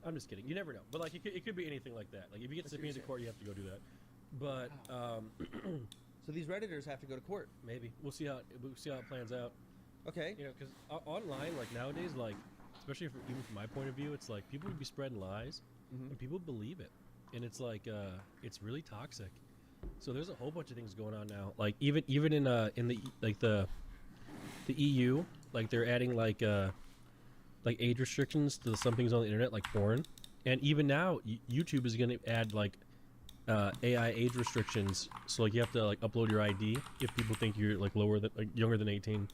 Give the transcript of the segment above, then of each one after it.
I'm just kidding. You never know. But like, it could be anything like that. Like, if you get subpoenaed to court, you have to go do that. But So these Redditors have to go to court. maybe we'll see how it plans out. Okay. You know, because online, like nowadays, like especially even from my point of view, it's like people would be spreading lies, and people believe it, and it's like it's really toxic. So there's a whole bunch of things going on now. Like even in the EU, like they're adding like age restrictions to some things on the internet, like porn, and even now YouTube is going to add like AI age restrictions. So like you have to like upload your ID if people think you're like younger than 18,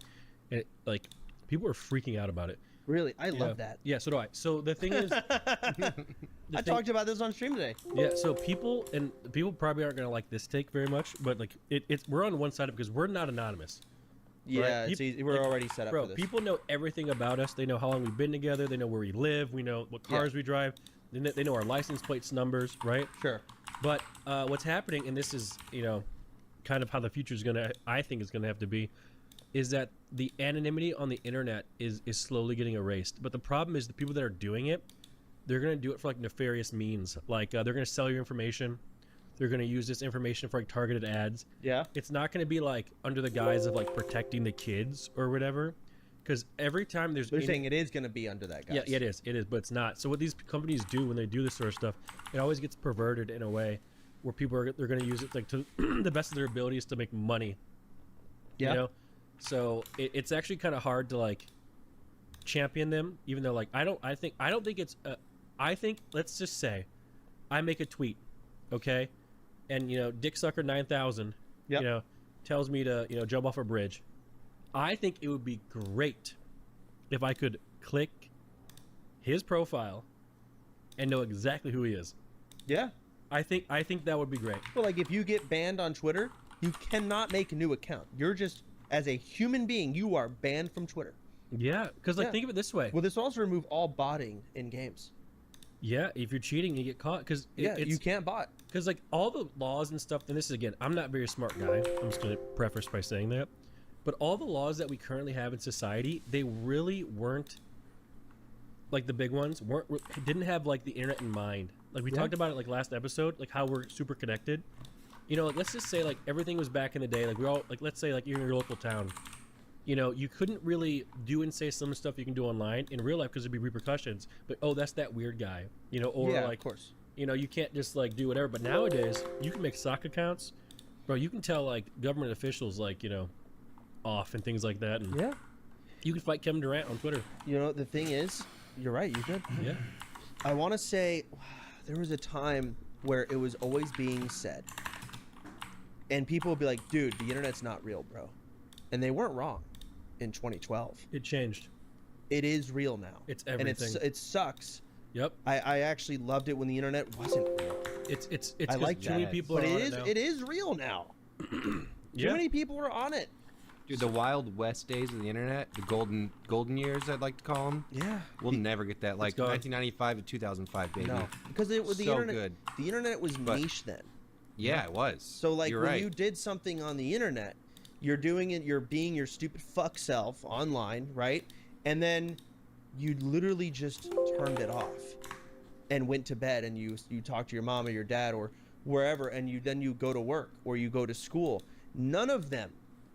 and like people are freaking out about it. Really, I love that. Yeah, so do I. So the thing is, I talked about this on stream today. Yeah, so people probably aren't gonna like this take very much, but like we're on one side of it because we're not anonymous. Yeah, right? it's easy. We're already set up Bro, for this. people know everything about us. They know how long we've been together. They know where we live. We know what cars we drive. They know our license plates numbers, right? Sure. But what's happening, and this is kind of how the future is I think is gonna have to be, is that the anonymity on the internet is slowly getting erased. But the problem is the people that are doing it, they're going to do it for like nefarious means. Like they're going to sell your information. They're going to use this information for like targeted ads. Yeah. It's not going to be like under the guise of like protecting the kids or whatever. Because every time they're saying it is going to be under that guise. Yeah, it is, but it's not. So what these companies do when they do this sort of stuff, it always gets perverted in a way where they're going to use it like to the best of their abilities to make money. Yeah. You know? So it's actually kind of hard to like champion them, even though like I don't think it's I think, let's just say I make a tweet, okay, and Dick Sucker 9000 tells me to jump off a bridge. I think it would be great if I could click his profile and know exactly who he is. Yeah. I think that would be great. Well, like if you get banned on Twitter, you cannot make a new account. You're just, as a human being, you are banned from Twitter. Yeah, because think of it this way. Well, this will also remove all botting in games. Yeah, if you're cheating, you get caught. Because you can't bot. Because like all the laws and stuff, and this is again, I'm not a very smart guy. I'm just going to preface by saying that. But all the laws that we currently have in society, they really weren't, like the big ones, didn't have like the internet in mind. Like we talked about it like last episode, like how we're super connected. Like let's just say like everything was back in the day, like we all like let's say like you're in your local town. You couldn't really do and say some stuff you can do online in real life because there'd be repercussions. But that's that weird guy, or like of course. You can't just like do whatever. But nowadays you can make sock accounts, bro. You can tell like government officials like off and things like that. And you can fight Kevin Durant on Twitter. The thing is, you're right. You could. Yeah. I want to say there was a time where it was always being said, and people would be like, "Dude, the internet's not real, bro," and they weren't wrong. In 2012, it changed. It is real now. It's everything. And it sucks. Yep. I actually loved it when the internet wasn't real. It's I like too many people. But are on it now. It is real now. Too many people are on it. Dude, the Wild West days of the internet, the golden years, I'd like to call them. Yeah. We'll never get that. Like 1995 to 2005, baby. No, because it was the internet. Good. The internet was niche then. Yeah, it was. So like when you did something on the internet, you're doing it. You're being your stupid fuck self online, right? And then you literally just turned it off and went to bed, and you talk to your mom or your dad or wherever, and then you go to work or you go to school. None of them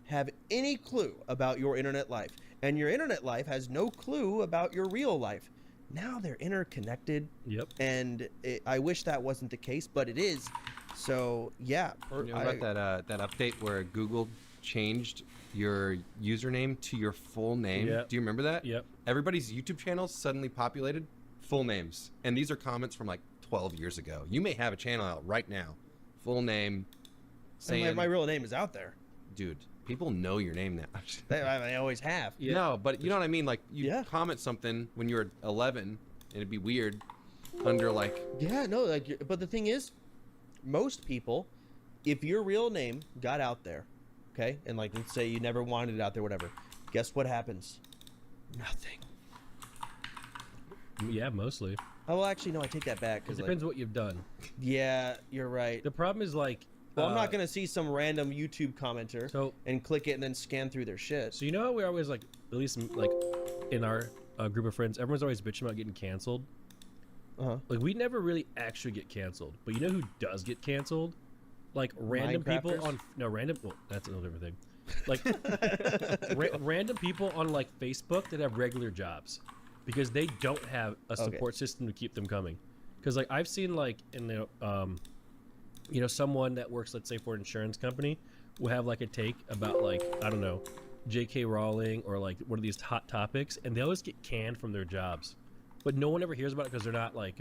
have any clue about your internet life, and your internet life has no clue about your real life. Now they're interconnected. Yep. And I wish that wasn't the case, but it is. So yeah. You know about that update where Google changed your username to your full name? Yep. Do you remember that? Yep. Everybody's YouTube channels suddenly populated full names, and these are comments from like 12 years ago. You may have a channel out right now, full name, saying my real name is out there. Dude, people know your name now. They always have. Yeah. No, but you know what I mean? Like, you comment something when you were 11, and it'd be weird under like... Yeah, no, like, but the thing is, most people, if your real name got out there, okay, and like, let's say you never wanted it out there, whatever, guess what happens? Nothing. Yeah, mostly. Oh, well, actually, no, I take that back. It depends what you've done. Yeah, you're right. The problem is like... Well, I'm not going to see some random YouTube commenter and click it and then scan through their shit. So you know how we always like, at least like in our group of friends, everyone's always bitching about getting canceled. like we never really actually get canceled. But you know who does get canceled? Like random people Minecrafters? on random. Well, that's another different thing. Like random people on like Facebook that have regular jobs because they don't have a support system to keep them coming. Because like I've seen like in the someone that works, let's say, for an insurance company will have like a take about like, I don't know, J.K. Rowling or like one of these hot topics, and they always get canned from their jobs, but no one ever hears about it because they're not like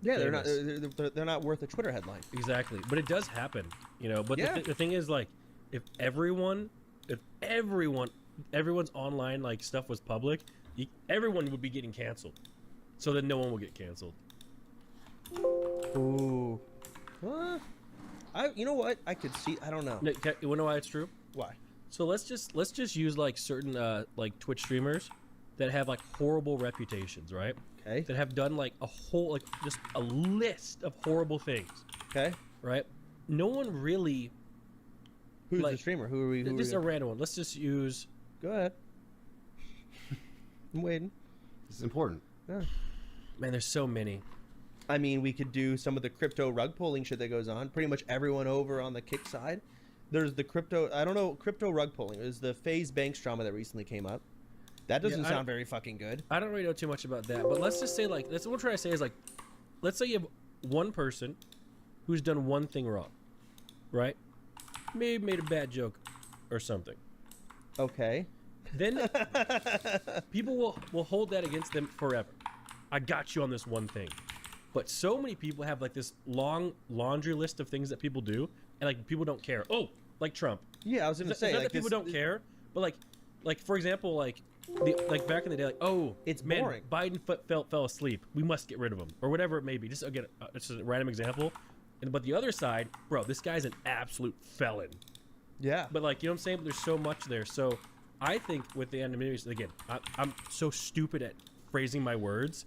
they're not worth a Twitter headline. exactly. But it does happen, but Yeah. the thing is, like, if everyone's online like stuff was public, everyone would be getting canceled, so then no one will get canceled. Ooh. You know what? I could see. I don't know. You wanna know why it's true? Why? So let's just use like certain like Twitch streamers that have like horrible reputations, right? Okay. That have done like a whole like just a list of horrible things, Okay. right? No one really. Who's Like, the streamer? Who are we? Just a random one. Let's just use. Go ahead. I'm waiting. This is important. Yeah. Man, there's so many. I mean, we could do some of the crypto rug pulling shit that goes on. Pretty much everyone over on the kick side. There's the crypto. I don't know. Crypto rug pulling. It was the FaZe Banks drama that recently came up. That doesn't Yeah, sound very fucking good. I don't really know too much about that, but let's just say like that's what I'm trying to say is like, let's say you have one person who's done one thing wrong, right? Maybe made a bad joke or something. Okay. Then people will hold that against them forever. I got you on this one thing. But so many people have like this long laundry list of things that people do, and like people don't care. Oh, like Trump. Yeah, I was gonna It's say not like that people this- don't care, but like for example, like back in the day, like, oh, It's man, boring. Biden fell asleep. We must get rid of him, or whatever it may be. Just again, it's just a random example. But the other side, bro, this guy's an absolute felon. Yeah. But like, you know what I'm saying? But there's so much there. So I think with the anonymity, again, I'm so stupid at phrasing my words.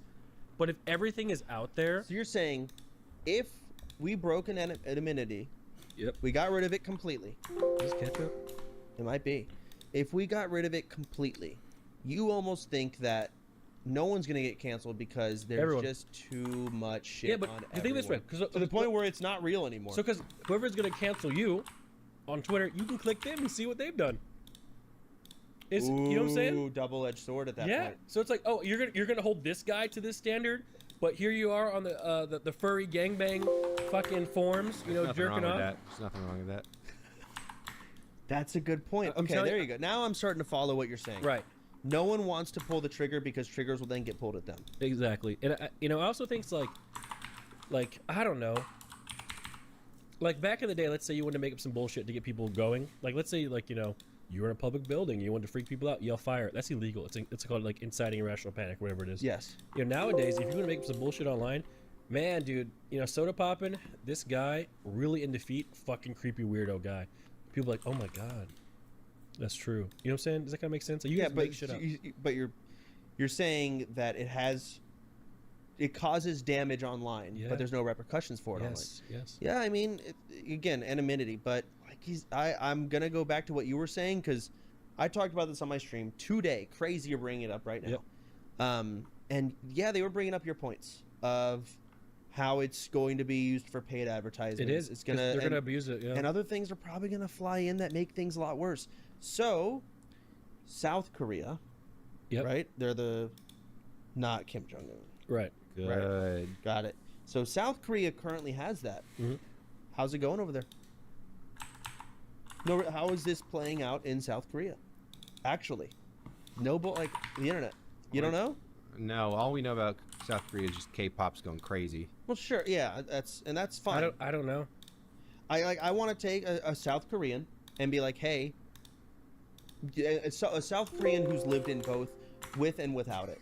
But if everything is out there, So you're saying, if we broke an anonymity, yep. we got rid of it completely. Just catch up. It might be. If we got rid of it completely, you almost think that no one's gonna get canceled because there's Everyone. just too much shit Yeah, but on the thing this way, everyone. To the point where it's not real anymore. So because whoever's gonna cancel you on Twitter, you can click them and see what they've done. You know what I'm saying? Ooh, double-edged sword at that Yeah. point. So it's like, oh, you're gonna hold this guy to this standard, but here you are on the furry gangbang fucking forums, There's nothing jerking wrong off. with that. There's nothing wrong with that. That's a good point. I'm Okay, telling there you- you go. Now I'm starting to follow what you're saying. Right. No one wants to pull the trigger because triggers will then get pulled at them. Exactly. And I also think it's like I don't know. Like back in the day, let's say you wanted to make up some bullshit to get people going. Like let's say like you were in a public building, you wanted to freak people out, yell fire. That's illegal. It's called like inciting irrational panic, whatever it is. Yes. Nowadays, if you're gonna make up some bullshit online, man, dude, soda popping, this guy really in defeat, fucking creepy weirdo guy. People are like, oh my god, that's true. You know what I'm saying? Does that kind of make sense? Like, you Yeah, just but make shit up. but you're saying that it causes damage online, Yeah. but there's no repercussions for it Yes, yes. online. Yeah, I mean, again, anonymity, but like I'm gonna go back to what you were saying because I talked about this on my stream today. Crazy you're bringing it up right now. Yep. And yeah, they were bringing up your points of how it's going to be used for paid advertising. It is. It's 'cause gonna. They're and- gonna abuse it. Yeah. and other things are probably going to fly in that make things a lot worse. So, South Korea, Yep. right? They're not Kim Jong Un. Right. Good. Got it. So South Korea currently has that. Mhm. How's it going over there? No, how is this playing out in South Korea? Actually, like the internet. You don't know? No, all we know about South Korea is just K-pop's going crazy. Well, sure, yeah, that's fine. I don't know. I want to take a South Korean and be like, hey, a South Korean who's lived in both with and without it,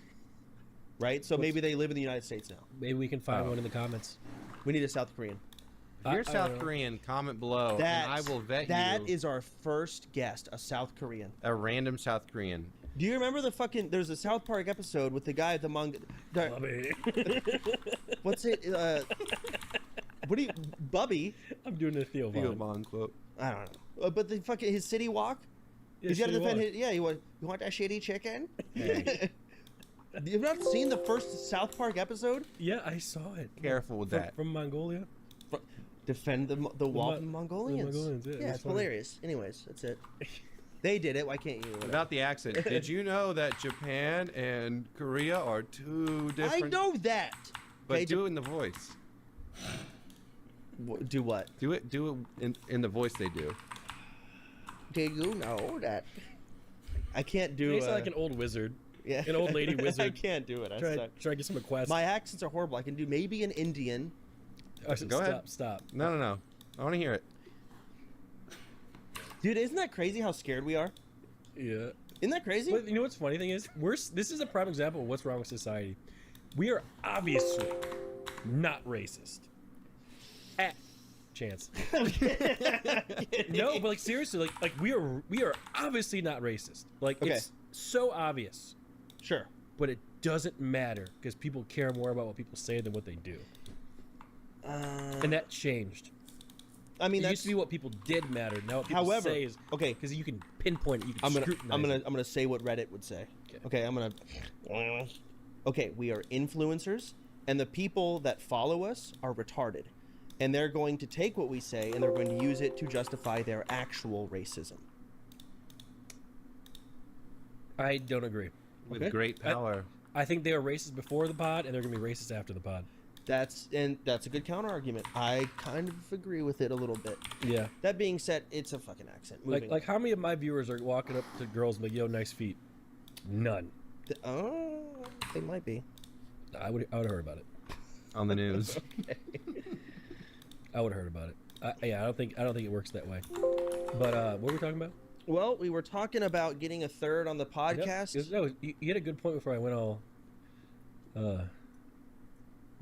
right? So maybe they live in the United States now. Maybe we can find Oh. one in the comments. We need a South Korean. If you're I South don't know. Korean, comment below, and I will vet That you is our first guest, a South Korean. a random South Korean. Do you remember the fucking? There's a South Park episode with the guy at the what's it? What do you, Bubby? I'm doing a Theo Theo Von. Von quote. I don't know. But the fucking his city walk. Yeah, He's got to Shitty defend Walk. his. Yeah, you want that shitty chicken? Hey. You've not seen the first South Park episode? Yeah, I saw it. Careful with that. From Mongolia. Defend the wall from the Mongolians. Mongolians, yeah, yeah, it's it's funny. hilarious. Anyways, that's it. They did it. Why can't you? Without the accent, did you know that Japan and Korea are two I different? know that. But Okay, do it in the voice. do what? Do it in the voice they do. Do you know that? I can't do. You sound like an old wizard. yeah. an old lady I wizard. can't do it. I Try suck. to get some requests. My accents are horrible. I can do maybe an Indian. Oh, Go ahead. Stop. No. I want to hear it. Dude, isn't that crazy how scared we are? Yeah. Isn't that crazy? But you know what's funny thing is, this is a prime example of what's wrong with society. We are obviously not racist. At chance. No, but like seriously, like we are obviously not racist. Like Okay. it's so obvious, Sure. but it doesn't matter because people care more about what people say than what they do, and that changed. I mean, It that's used to be what people did matter. Now what people However, say is okay. because you can pinpoint it. You can I'm scrutinize it. gonna say what Reddit would say. Okay. Okay, Okay, we are influencers, and the people that follow us are retarded, and they're going to take what we say and they're going to use it to justify their actual racism. I don't agree. With Okay. great power. I think they were racist before the pod, and they're gonna be racist after the pod. That's a good counter argument. I kind of agree with it a little bit. Yeah. That being said, it's a fucking accent. Moving. Like how many of my viewers are walking up to girls and like, "Yo, nice feet"? None. Oh, they might be. I would have heard about it. On the news. I would have heard about it. I don't think it works that way. But what were we talking about? Well, we were talking about getting a third on the podcast. Yep. No, you had a good point before I went all.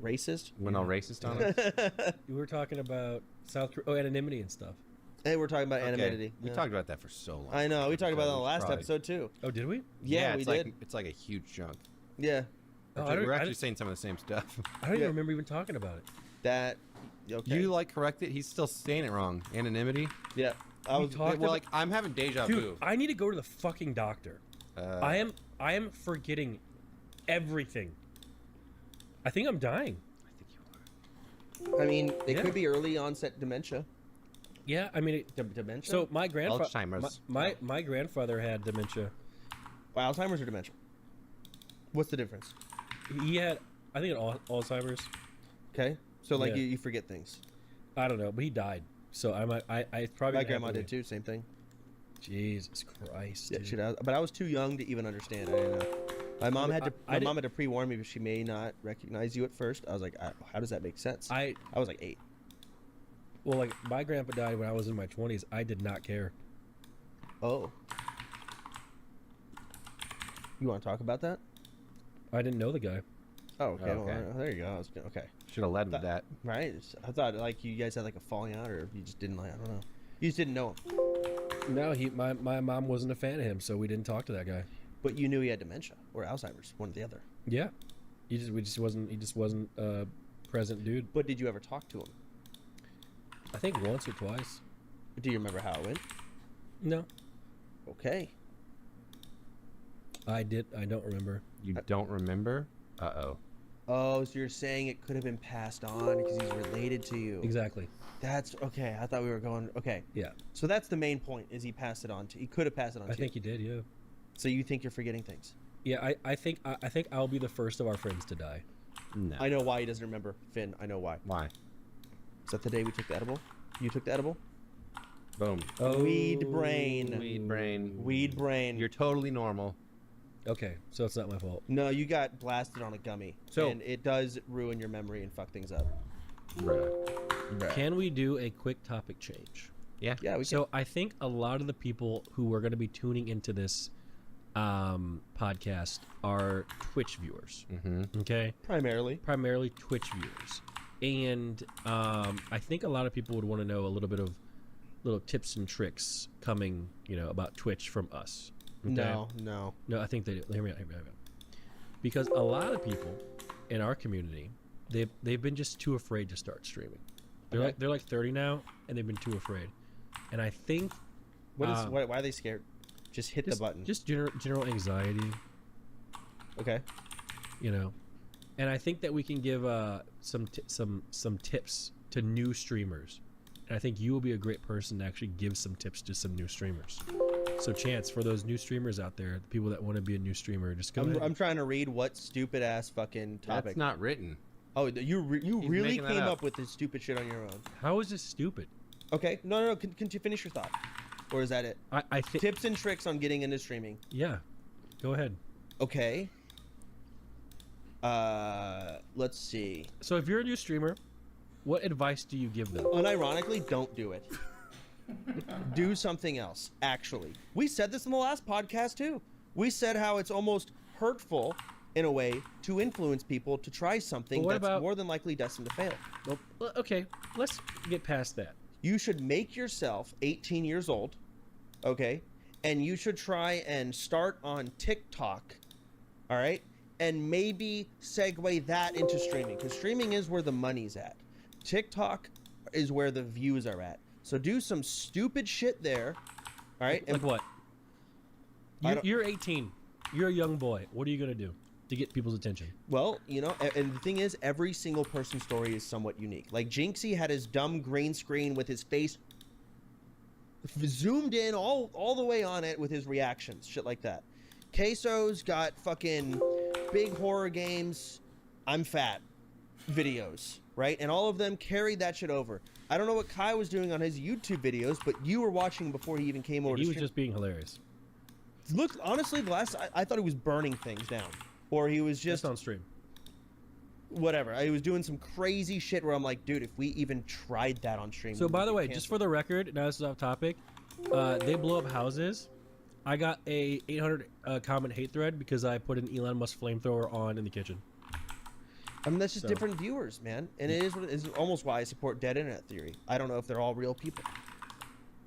Racist. Went all racist on us. You were talking about South Korea, anonymity and stuff. Hey, we're talking about Okay, anonymity. We yeah. talked about that for so long. I know. We talked about it on the last Probably- episode too. Oh, did we? Yeah, we it's did. Like, it's like a huge chunk. Yeah, Oh, We're actually saying some of the same stuff. I don't Yeah. even remember even talking about it. that. Okay. You like correct it. He's still saying it wrong. Anonymity. Yeah. I We was. talked We're about- like, I'm having deja Dude, vu. I need to go to the fucking doctor. I am forgetting everything. I think I'm dying. I mean, it Yeah. could be early onset dementia. Yeah, I mean, Dementia. so my grandfather, Alzheimer's. my grandfather had dementia. Alzheimer's or dementia. What's the difference? He had, I think, Alzheimer's. Okay. So like Yeah. you forget things. I don't know, but he died. So I probably My have grandma to- did too. Same thing. Jesus Christ. Yeah, dude. but I was too young to even understand. I didn't know. My mom had to. I My didn't- mom had to pre-warn me because she may not recognize you at first. I was like, how does that make sense? I was like 8. Well, like my grandpa died when I was in my 20s. I did not care. Oh. You want to talk about that? I didn't know the guy. Oh, okay. Okay. Well, there you go. I was, okay. Should have led with that. Right. I thought like you guys had like a falling out, or you just didn't like. I don't know. You just didn't know him, No, my mom wasn't a fan of him, so we didn't talk to that guy. but you knew he had dementia or Alzheimer's, one or the other. Yeah, he just wasn't a present dude. But did you ever talk to him? I think once or twice. Do you remember how it went? No, Okay. I did. I don't remember. You don't remember? Uh-oh. Oh, so you're saying it could have been passed on because he's related to you. Exactly. That's okay. I thought we were going. Okay. Yeah, So that's the main point: is he passed it on to? He could have passed it on I to think you. he did. Yeah. So you think you're forgetting things? Yeah, I think I'll be the first of our friends to die. No. I know why he doesn't remember, Finn. I know why. Why? Is that the day we took the edible? You took the edible? Boom. Weed brain. Weed brain. Weed brain. You're totally normal. Okay, so it's not my fault. No, you got blasted on a gummy. So- and it does ruin your memory and fuck things up. Bruh. Can we do a quick topic change? Yeah. Yeah, we So I think a lot of the people who are going to be tuning into this podcast are Twitch viewers. Mm-hmm. Okay, can. Primarily. Twitch viewers, and I think a lot of people would want to know a little bit of little tips and tricks coming, about Twitch from us. Okay? No. No, I think they do. Hear me out. Because a lot of people in our community, they've been just too afraid to start streaming. They're like 30 now, and they've been too afraid. And I think Why are they scared? Just hit the button. Just general anxiety. Okay. you know. And I think that we can give some tips to new streamers. And I think you will be a great person to actually give some tips to some new streamers. So Chance, for those new streamers out there, the people that want to be a new streamer, just go ahead. I'm trying to read what stupid ass fucking topic. That's not written. Oh, you He's really making that came up. up with this stupid shit on your own. How is this stupid? Okay, no. Can you finish your thought, or is that it? I think. Tips and tricks on getting into streaming. Yeah, go ahead. Okay. Let's see. So if you're a new streamer, what advice do you give them? Unironically, don't do it. Do something else. Actually, we said this in the last podcast too. We said how it's almost hurtful, in a way, to influence people to try something But what that's about- more than likely destined to fail. Well, okay, let's get past that. You should make yourself 18 years old, okay? And you should try and start on TikTok, all right? And maybe segue that into streaming, because streaming is where the money's at. TikTok is where the views are at. So do some stupid shit there, all right? Like what? I don't- You're 18. You're a young boy. What are you gonna do to get people's attention? Well, you know, and the thing is, every single person's story is somewhat unique. Like Jinxie had his dumb green screen with his face zoomed in all the way on it with his reactions, shit like that. Queso's got fucking big horror games, I'm fat videos, right? And all of them carried that shit over. I don't know what Kai was doing on his YouTube videos, but you were watching before he even came over He to was stream. just being hilarious. Look, honestly, the last I thought he was burning things down, or he was Just just on stream. whatever. I was doing some crazy shit where I'm like, dude, if we even tried that on stream. So we by would the get way, just for the record, now this is off topic, they blow up houses. I got a 800 comment hate thread because I put an Elon Musk flamethrower on in the kitchen. I mean, that's just so- different viewers, man. And it is what it is. Almost why I support Dead Internet Theory. I don't know if they're all real people.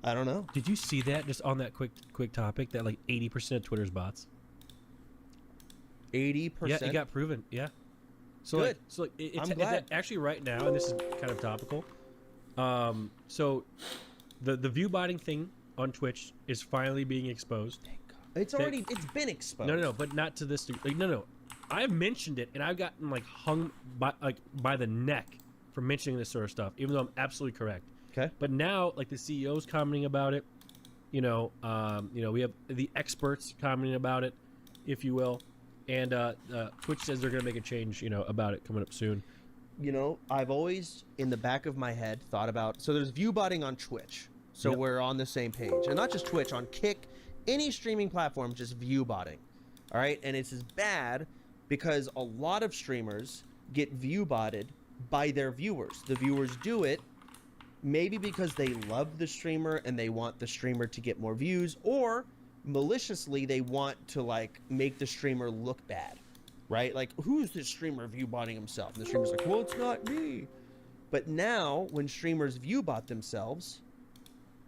I don't know. Did you see that just on that quick topic that like 80% of Twitter's bots? 80%. Yeah, it got proven. Yeah. So Good. like, it's, I'm it's glad. actually right now, and this is kind of topical. So the view botting thing on Twitch is finally being exposed. It's been exposed. No, but not to this degree. Like, no. I've mentioned it, and I've gotten like hung by the neck for mentioning this sort of stuff, even though I'm absolutely correct. Okay. But now, like the CEO's commenting about it. We have the experts commenting about it, if you will, and Twitch says they're going to make a change, about it coming up soon. You know, I've always, in the back of my head, thought about... So there's view botting on Twitch. So Yep. we're on the same page. And not just Twitch, on Kick, any streaming platform, just view botting. All right? And it's as bad because a lot of streamers get view botted by their viewers. The viewers do it maybe because they love the streamer and they want the streamer to get more views, or maliciously they want to like make the streamer look bad, right? Like, who's this streamer view botting himself? And the streamer's like, well, it's not me. But now when streamers view bot themselves,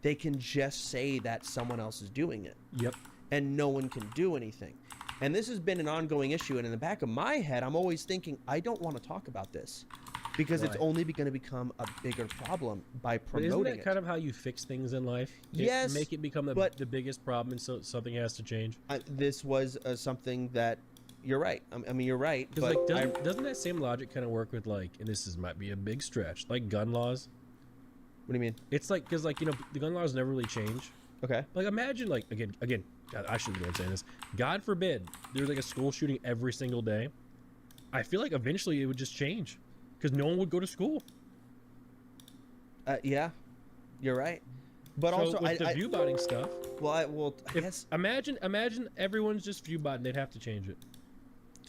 they can just say that someone else is doing it Yep. and no one can do anything. And this has been an ongoing issue. And in the back of my head, I'm always thinking, I don't want to talk about this because it's Why? only going to become a bigger problem by But isn't promoting that it. kind of how you fix things in life? Yes, Make it become but- the biggest problem, and so something has to change. This was something that you're right. I mean, you're right. Because But like, doesn't that same logic kind of work with like, and might be a big stretch, like gun laws? what do you mean? It's like because like the gun laws never really change. Okay. Like imagine like again, God, I shouldn't be the one saying this. God forbid there's like a school shooting every single day. I feel like eventually it would just change because no one would go to school. Yeah, you're right. But So also, with the view botting stuff, I if, guess imagine everyone's just view botting, they'd have to change it.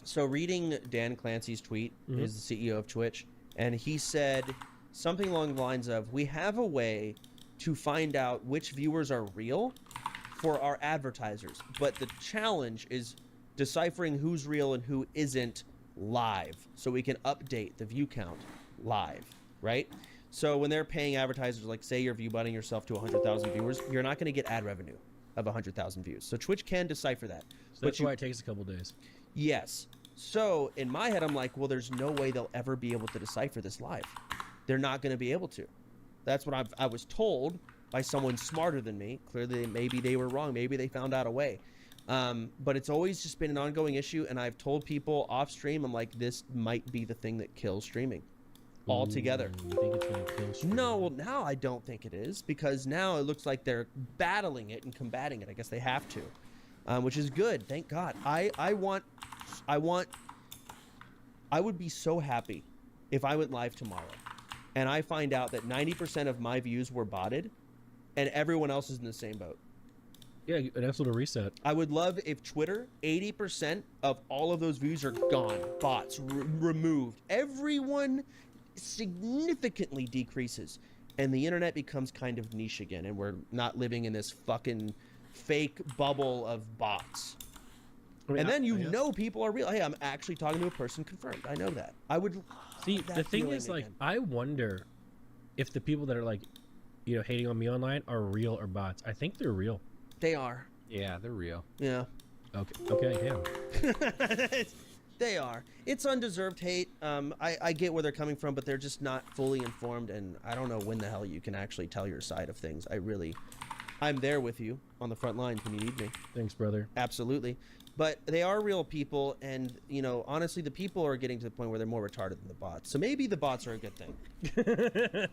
so. Reading Dan Clancy's tweet, Mhm. is the CEO of Twitch, and he said something along the lines of, "We have a way to find out which viewers are real for our advertisers, but the challenge is deciphering who's real and who isn't live, so we can update the view count live, right?" So when they're paying advertisers, like say you're view botting yourself to 100,000 viewers, you're not going to get ad revenue of 100,000 views. So Twitch can decipher that. So that's why it takes a couple days. Yes. So in my head, I'm like, well, there's no way they'll ever be able to decipher this live. They're not going to be able to. That's what I was told by someone smarter than me. Clearly, maybe they were wrong. Maybe they found out a way. But it's always just been an ongoing issue, and I've told people off stream, I'm like, this might be the thing that kills streaming altogether. Ooh, you think it's gonna kill streaming? No, well, now I don't think it is, because now it looks like they're battling it and combating it. I guess they have to, which is good. Thank God. I would be so happy if I went live tomorrow and I find out that 90% of my views were botted and everyone else is in the same boat. Yeah, an absolute reset. I would love if Twitter, 80% of all of those views are gone, bots removed. Everyone significantly decreases, and the internet becomes kind of niche again, and we're not living in this fucking fake bubble of bots. I mean, And then yeah. know people are real. Hey, I'm actually talking to a person confirmed. I know that. I would See, love that the thing feeling is, like, again. I wonder if the people that are like, hating on me online are real or bots. I think they're real. They are. Yeah, they're real. Yeah. Okay, damn. They are. It's undeserved hate. I get where they're coming from, but they're just not fully informed, and I don't know when the hell you can actually tell your side of things. I'm there with you on the front lines when you need me. Thanks, brother. Absolutely. But they are real people, and, honestly, the people are getting to the point where they're more retarded than the bots. So maybe the bots are a good thing.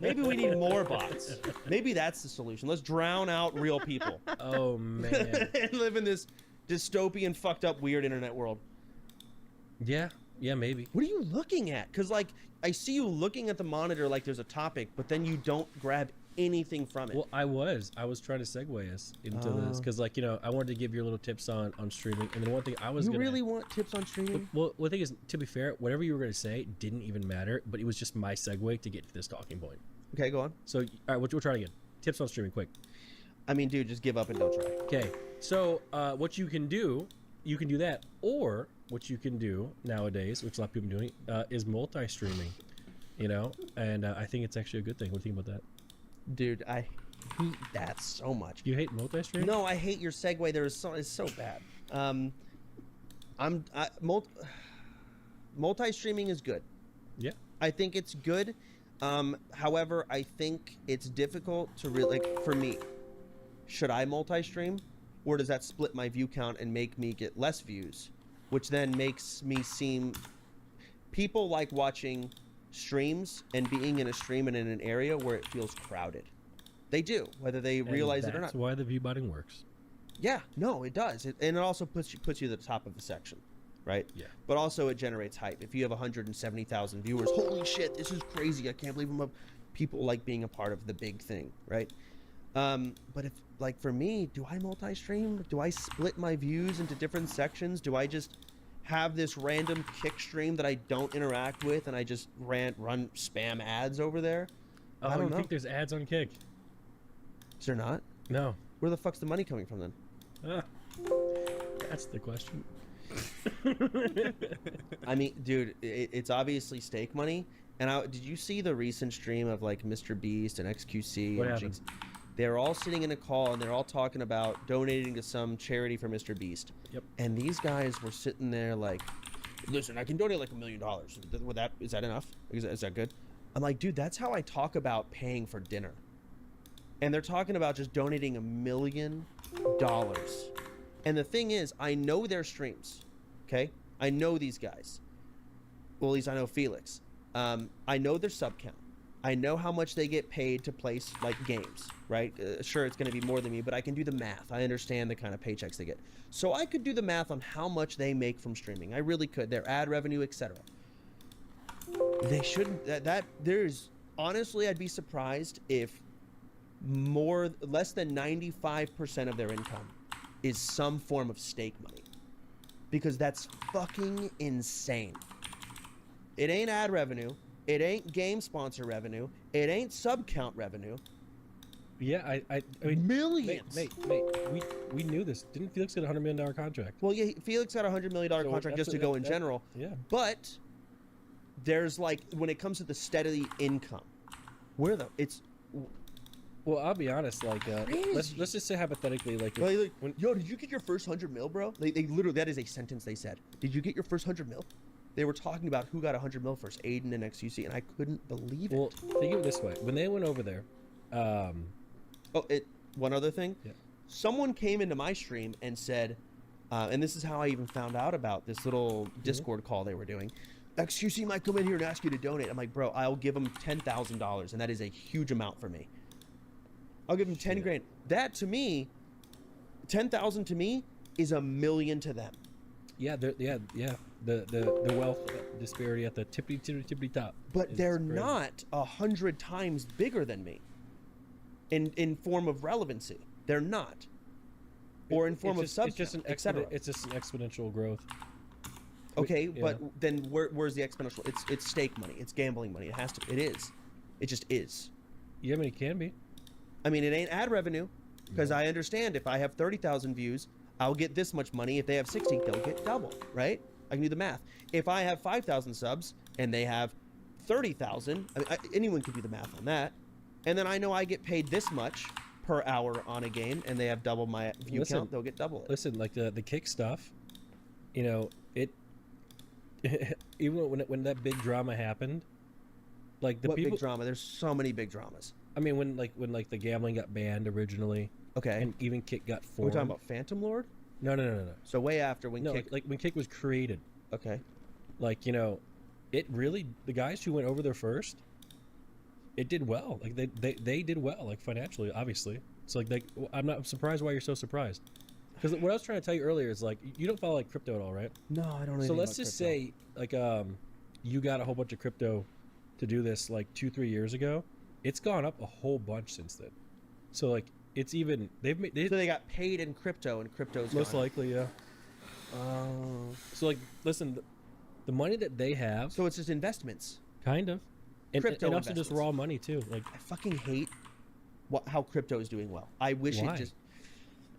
Maybe we need more bots. Maybe that's the solution. Let's drown out real people Oh man. and live in this dystopian, fucked up, weird internet world. Yeah, maybe. What are you looking at? Because, like, I see you looking at the monitor like there's a topic, but then you don't grab anything from it. Well, I was trying to segue us into this because, like, I wanted to give your little tips on streaming, and then one thing I was you gonna really want tips on streaming? Well, the thing is, to be fair, whatever you were gonna say didn't even matter, but it was just my segue to get to this talking point. Okay, go on. So, all right, we'll try again. Tips on streaming, quick. I mean, dude, just give up and don't try. Okay, so what you can do that, or what you can do nowadays, which a lot of people are doing, is multi-streaming. And I think it's actually a good thing. What do you think about that? Dude, I hate that so much. You hate multi-streaming? No, I hate your segue. It's so bad. Multi-streaming is good. Yeah. I think it's good. However, I think it's difficult to really, like, for me, should I multi-stream, or does that split my view count and make me get less views, which then makes me seem, people like watching streams and being in a stream and in an area where it feels crowded. They do, whether they realize it or not. That's why the view botting works. Yeah, no, it does. And it also puts you at the top of the section, right? Yeah. But also it generates hype. If you have 170,000 viewers, holy shit, this is crazy. I can't believe I'm up. People like being a part of the big thing, right? But if, like, for me, do I multi-stream? Do I split my views into different sections? Do I just have this random kick stream that I don't interact with and I just run spam ads over there? Oh, I don't you know. think there's ads on Kick? Is there not? No. Where the fuck's the money coming from then? Ah, that's the question. I mean, dude, it's obviously stake money. And did you see the recent stream of, like, Mr. Beast and XQC? What and happened? They're all sitting in a call and they're all talking about donating to some charity for Mr. Beast. Yep. And these guys were sitting there like, listen, I can donate like $1 million. Is that enough? Is that good? I'm like, dude, that's how I talk about paying for dinner. And they're talking about just donating $1 million. And the thing is, I know their streams. Okay? I know these guys. Well, at least I know Felix. I know their sub count. I know how much they get paid to play, like, games, right? Sure, it's going to be more than me, but I can do the math. I understand the kind of paychecks they get. So I could do the math on how much they make from streaming. I really could. Their ad revenue, etc. They shouldn't. There's honestly, I'd be surprised if less than 95% of their income is some form of stake money, because that's fucking insane. It ain't ad revenue. It ain't game sponsor revenue. It ain't sub count revenue. Yeah, I mean, Millions. Mate, we knew this. Didn't Felix get a $100 million contract? Well, yeah, Felix got a $100 million So contract that's just to go in general. Yeah. But there's, like, when it comes to the steady income, Well, I'll be honest. Like, let's Crazy. just say hypothetically, like, when, yo, did you get your first 100 mil, bro? They literally, that is a sentence they said. Did you get your first 100 mil? They were talking about who got 100 mil first, Aiden and XUC, and I couldn't believe well, it. think of it this way: when they went over there, One other thing. Yeah. Someone came into my stream and said, And this is how I even found out about this little Discord call they were doing. XQC might come in here and ask you to donate. I'm like, bro, I'll give them $10,000, and that is a huge amount for me. I'll give them 10 grand. That to me, 10,000 to me is $1 million to them. Yeah, the wealth disparity at the tippity top. But is they're crazy. not 100 times bigger than me. In form of relevancy, they're not. Or in form of sub, etc. It's just an exponential growth. Okay, Yeah. but then where's the exponential? It's stake money. It's gambling money. It has to. It is. It just is. Yeah, I mean, it can be. I mean, it ain't ad revenue, because I understand if I have 30,000 views, I'll get this much money. If they have 60, they'll get double, right? I can do the math. If I have 5,000 subs and they have 30,000, I mean, anyone can do the math on that. And then I know I get paid this much per hour on a game, and they have double my view count, they'll get double it. Listen, like the kick stuff, you know, it even when that big drama happened, like the What people. big drama? There's so many big dramas. I mean, when the gambling got banned originally, Okay. and even Kick got We're formed. talking about Phantom Lord? No. So way after when No, Kick... like when Kick was created, Okay. like, you know, it really, the guys who went over there first, it did well. Like they did well, like financially, obviously. So like I'm surprised why you're so surprised. Because what I was trying to tell you earlier is like you don't follow like crypto at all, right? No, I don't know. So anything let's about just crypto. say like you got a whole bunch of crypto to do this like 2-3 years ago. It's gone up a whole bunch since then. So like it's even they've made So they got paid in crypto, and crypto's most gone up. likely, yeah. So like listen, the money that they have, So it's just investments. kind of, and Crypto also just investments. raw money too. Like I fucking hate how crypto is doing well. I wish Why? it just...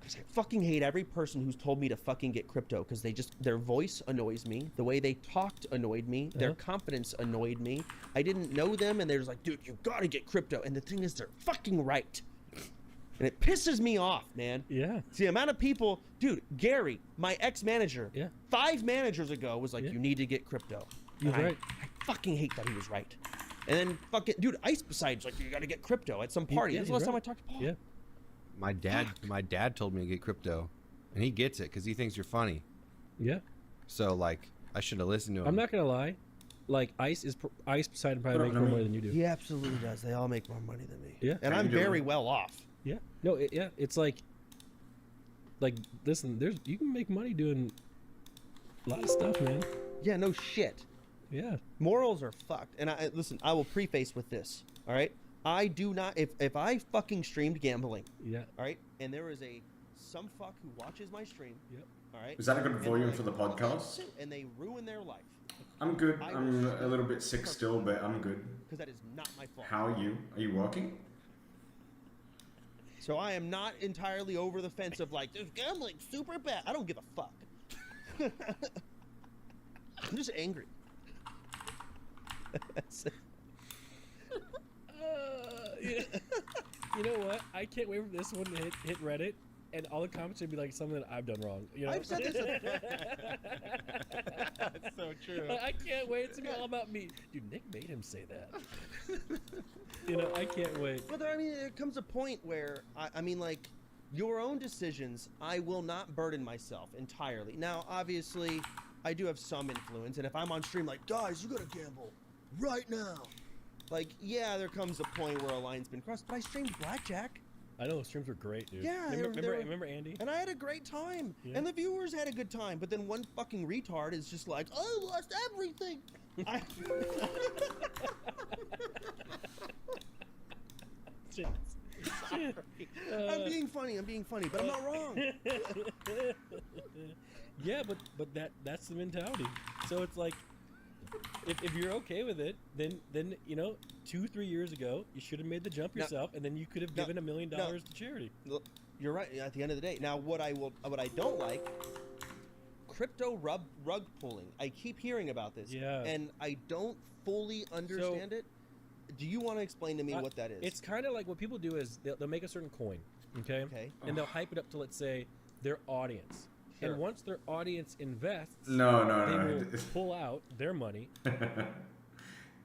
Because I fucking hate every person who's told me to fucking get crypto, because their voice annoys me. The way they talked annoyed me. Their confidence annoyed me. I didn't know them, and they're just like, dude, you gotta get crypto. And the thing is, they're fucking right. And it pisses me off, man. yeah, It's the amount of people... Dude, Gary, my ex-manager, Yeah. 5 managers ago was like, Yeah. you need to get crypto. He was And right. I fucking hate that he was right. And then fucking... Dude, Ice Besides, like, you gotta get crypto at some party. yeah, This is the he's last time I right. talked to Paul. yeah. My dad told me to get crypto, and he gets it because he thinks you're funny. Yeah, So like, I should have listened to him. I'm not gonna lie. Like Ice Poseidon probably But, make I more mean- money than you do. He absolutely does. They all make more money than me. Yeah. And How I'm you doing? very well off. Yeah. No. Yeah. It's like listen. You can make money doing a lot of stuff, man. Yeah, no shit. Yeah. Morals are fucked. And listen, I will preface with this. All right? I do not... If I fucking streamed gambling, Yeah. all right, and there is some fuck who watches my stream, Yep. all right? Is that a good and volume they- for the podcast? And they ruin their life. I'm good. I I'm will- a little bit sick still, but I'm good. Because that is not my fault. How are you? Are you working? So I am not entirely over the fence of like, this gambling's super bad. I don't give a fuck. I'm just angry. Yeah. You know what? I can't wait for this one to hit Reddit, and all the comments would be like something that I've done wrong. You know? I've said this. That's so true. I can't wait. It's gonna be all about me. Dude, Nick made him say that. You know, I can't wait. But I mean, there comes a point where I mean, like, your own decisions, I will not burden myself entirely. Now, obviously, I do have some influence, and if I'm on stream, like, guys, you gotta gamble right now. Like, yeah, there comes a point where a line's been crossed, but I streamed blackjack, I know those streams were great, dude. Yeah, remember Andy? and I had a great time, Yeah. and the viewers had a good time. But then one fucking retard is just like, "I lost everything." I... Sorry. I'm being funny, but I'm not wrong. Yeah, but that's the mentality. So it's like, if you're okay with it, then you know, 2-3 years ago you should have made the jump No. yourself, and then you could have No. given $1 million No. to charity. Look, you're right. At the end of the day, now what I don't like, crypto rug pulling. I keep hearing about this, Yeah. and I don't fully understand it. Do you want to explain to me what that is? It's kind of like what people do is they'll make a certain coin, okay? Okay. And they'll hype it up to, let's say, their audience. Sure. And once their audience invests, No, they no, will no. pull out their money.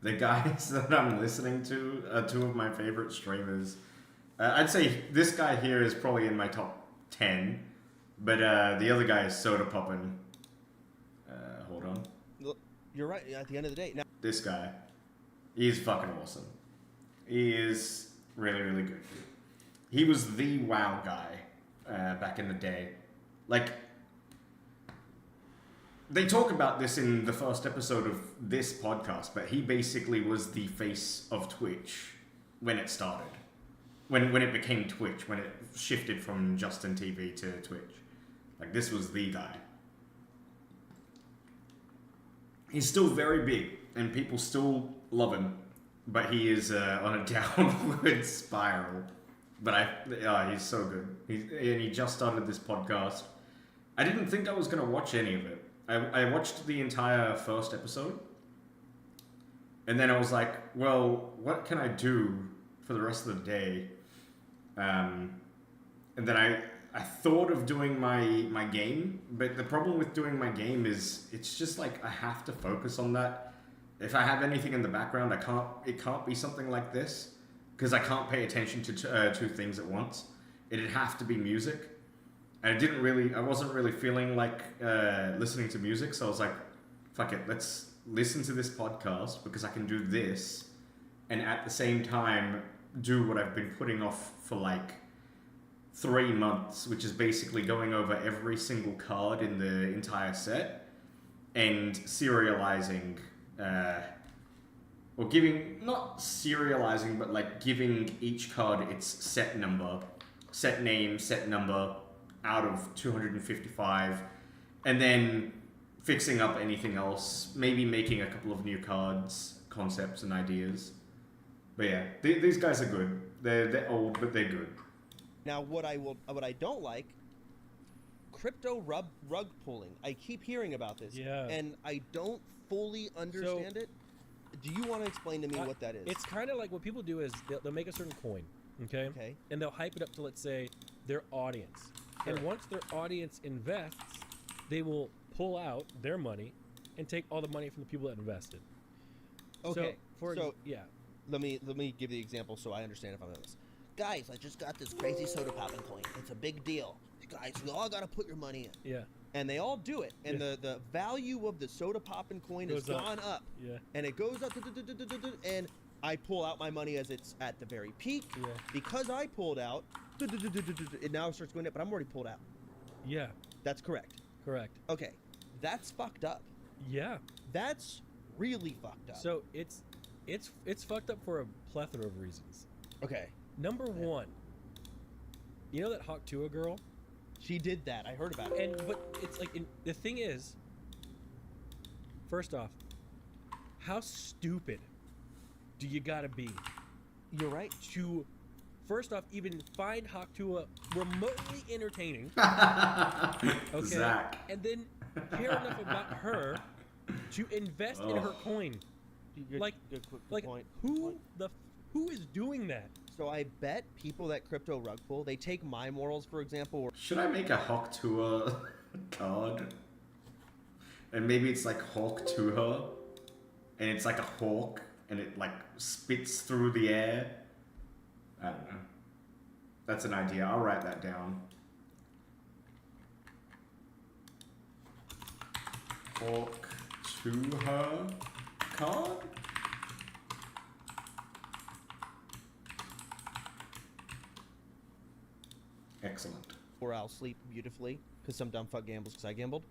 The guys that I'm listening to are two of my favorite streamers. I'd say this guy here is probably in my top 10. But the other guy is Soda Poppin'. Hold on. Look, you're right. At the end of the day, now This guy, he's fucking awesome. He is really, really good. He was the WoW guy back in the day. Like, they talk about this in the first episode of this podcast, but he basically was the face of Twitch when it started. When it became Twitch, when it shifted from Justin TV to Twitch. Like, this was the guy. He's still very big, and people still love him, but he is on a downward spiral. But he's so good. He just started this podcast. I didn't think I was going to watch any of it. I watched the entire first episode, and then I was like, well, what can I do for the rest of the day? And then I thought of doing my game, but the problem with doing my game is it's just like I have to focus on that. If I have anything in the background, it can't be something like this, because I can't pay attention to two things at once. It'd have to be music. And I wasn't really feeling like listening to music, so I was like, fuck it, let's listen to this podcast, because I can do this, and at the same time do what I've been putting off for like 3 months, which is basically going over every single card in the entire set and serializing, or giving, not serializing, but like giving each card its set number, set name, set number out of 255, and then fixing up anything else, maybe making a couple of new cards, concepts and ideas. But yeah, these guys are good. They're old, but they're good. Now, what I don't like, crypto rug pulling. I keep hearing about this, Yeah. and I don't fully understand it. Do you want to explain to me what that is? It's kind of like what people do is they'll make a certain coin, okay? Okay. And they'll hype it up to, let's say, their audience. Sure. And once their audience invests, they will pull out their money and take all the money from the people that invested. Okay. So yeah. let me give the example so I understand if I'm on this. Guys, I just got this crazy soda poppin' coin. It's a big deal. Guys, you all gotta put your money in. Yeah. And they all do it. And Yeah. the value of the soda poppin' coin has Goes up. gone up. Yeah. And it goes up, and I pull out my money as it's at the very peak. Yeah. Because I pulled out, it now starts going up, but I'm already pulled out. Yeah. That's correct. Correct. Okay. That's fucked up. Yeah. That's really fucked up. So it's fucked up for a plethora of reasons. Okay. Number one, you know that Hawk Tua girl? She did that. I heard about it. But it's like the thing is, first off, how stupid do you gotta be You're right. to, first off, even find Hawk Tua remotely entertaining? Okay, Zach. and then care enough about her to invest in her coin. Good, Like, good point. who is doing that? So I bet people that crypto rug pull, they take my morals, for example, or Should I make a Hawk Tua card? And maybe it's like Hawk to her, and it's like a hawk, and it like spits through the air. I don't know. That's an idea. I'll write that down. Hawk to her card? Excellent. I'll sleep beautifully because some dumb fuck gambles because I gambled.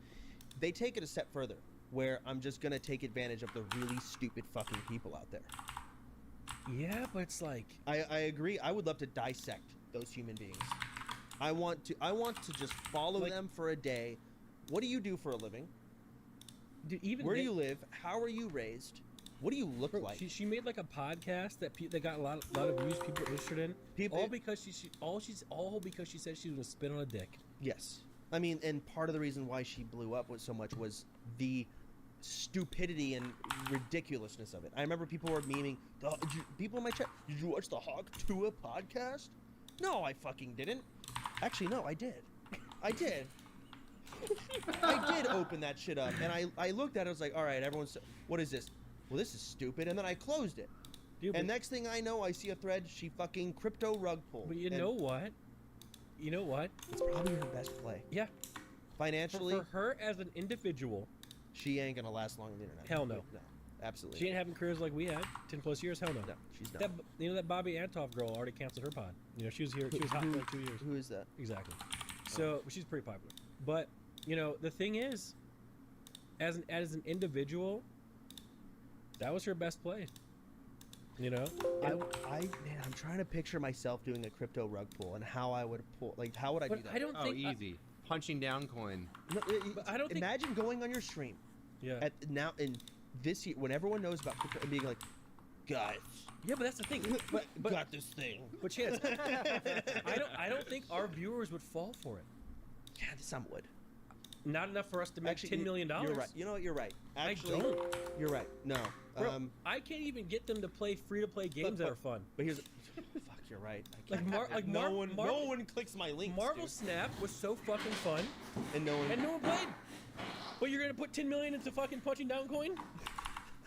They take it a step further, where I'm just gonna take advantage of the really stupid fucking people out there. Yeah, but it's like, I agree. I would love to dissect those human beings. I want to just follow Like- them for a day. What do you do for a living? dude, even Where do they- you live? How are you raised? What do you look Bro, like? she made like a podcast that that got a lot of views. People were interested in. People- all because all because she said she was gonna spit on a dick. Yes. I mean, and part of the reason why she blew up was so much was the stupidity and ridiculousness of it. I remember people were memeing, people in my chat, did you watch the Hawk Tua podcast? No, I fucking didn't. Actually, no, I did. I did. I did open that shit up, and I looked at it, I was like, all right, everyone's, what is this? Well, this is stupid, and then I closed it. Dude, And next thing I know, I see a thread, she fucking crypto rug pulled. but you And know what? you know what? It's probably her best play. Yeah. Financially, For her as an individual, she ain't gonna last long on the internet. Hell no. No, absolutely. she ain't having careers like we had. 10+ years. Hell no. No, she's not. That that Bobby Antoff girl already canceled her pod. You know, she was here. She was hot for like 2 years. Who is that? Exactly. So she's pretty popular. But you know, the thing is, as an individual, that was her best play. You know, Man, I'm trying to picture myself doing a crypto rug pull and how I would pull. Like, how would I do but that? I don't Oh, think easy. Punching down coin. No, but I don't think- Imagine going on your stream yeah. at now in this year when everyone knows about crypto and being like, guys, Yeah, but that's the thing. But got this thing. but Chance, I don't think our viewers would fall for it. Yeah, some would. Not enough for us to make $10 million. You're right. You know what? You're right. Actually, I don't. You're right. No. Bro, I can't even get them to play free-to-play games that are fun. But here's, fuck, you're right. I Like can't- no one clicks my links. Marvel dude. Snap was so fucking fun, and no one. and no one played. But you're gonna put 10 million into fucking punching down coin?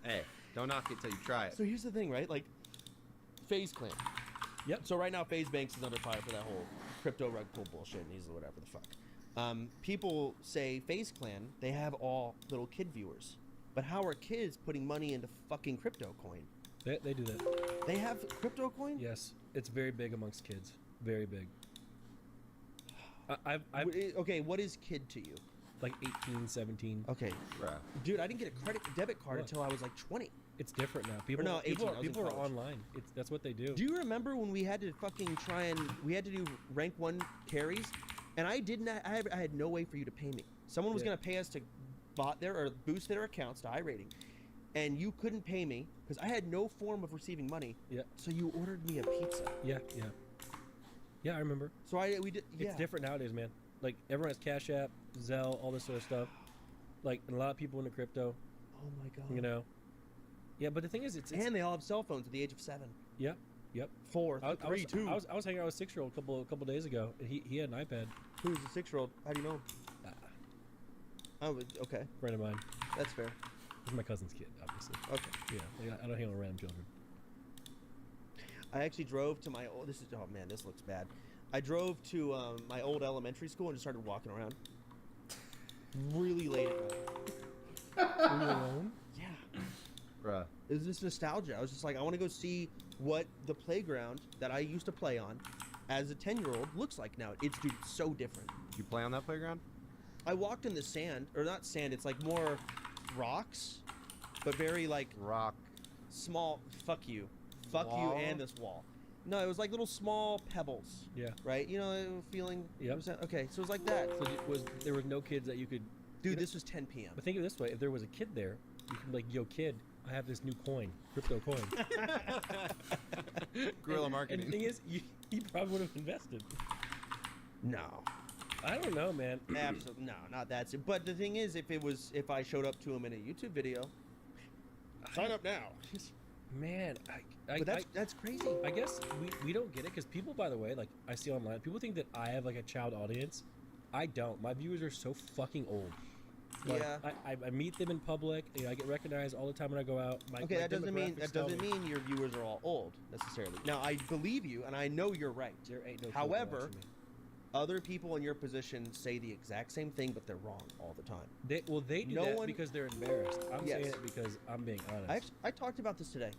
Hey, don't knock it till you try it. So here's the thing, right? Like, FaZe Clan. Yep. So right now, FaZe Banks is under fire for that whole crypto rug pull bullshit, and he's whatever the fuck. People say FaZe Clan, they have all little kid viewers. But how are kids putting money into fucking crypto coin? They do that. They have crypto coin? Yes, it's very big amongst kids. Very big. I've Okay, what is kid to you? like 18, 17. Okay. Bruh. Dude, I didn't get a debit card What? until I was like 20. It's different now. People, no, 18, people, I was in people are college. online. That's what they do. Do you remember when we had to fucking we had to do rank 1 carries? And I didn't, I had no way for you to pay me. Someone was Yeah. going to pay us to boost their accounts to iRating. And you couldn't pay me because I had no form of receiving money. Yeah. So you ordered me a pizza. Yeah, yeah. Yeah, I remember. So we did, yeah. It's different nowadays, man. Like, everyone has Cash App, Zelle, all this sort of stuff. Like, and a lot of people into crypto, Oh my God. you know. Yeah, but the thing is, it's And they all have cell phones at the age of 7. Yep, yep. 4, I 3, 2. was hanging out with a 6-year-old a couple days ago, and he had an iPad. Who's the 6-year-old? How do you know him? Oh, okay. Friend of mine. That's fair. He's my cousin's kid, obviously. Okay. Yeah, I don't hang out with random children. I actually drove to my old. Oh man, this looks bad. I drove to my old elementary school and just started walking around. Really late at night. Were you alone? Yeah. Bruh. It was just nostalgia. I was just like, I want to go see what the playground that I used to play on as a 10-year-old looks like now. It's dude, so different. You play on that playground? I walked in the sand, or not sand. It's like more rocks, but very like Rock. small. Fuck you Wall? and this wall. No, it was like little small pebbles. Yeah. Right? You know, feeling. Yep. Okay, so it was like that. So there was no kids that you could. Dude, this was 10 p.m. But think of it this way: if there was a kid there, you could be like, "Yo, kid, I have this new coin, crypto coin." Guerrilla And marketing. the thing is, he probably would have invested. No. I don't know, man. Absolutely. No, not that. But the thing is, if I showed up to him in a YouTube video, sign up now. Man, But that's crazy. I guess we don't get it because people, by the way, like I see online, people think that I have like a child audience. I don't. My viewers are so fucking old. Like, Yeah. I meet them in public. You know, I get recognized all the time when I go out. Okay, that doesn't demographics tell me mean your viewers are all old necessarily. Now I believe you, and I know you're right. there ain't no children However, watching me. other people in your position say the exact same thing, but they're wrong all the time. They do No that one- because they're embarrassed. I'm saying Yes. it because I'm being honest. I talked about this today.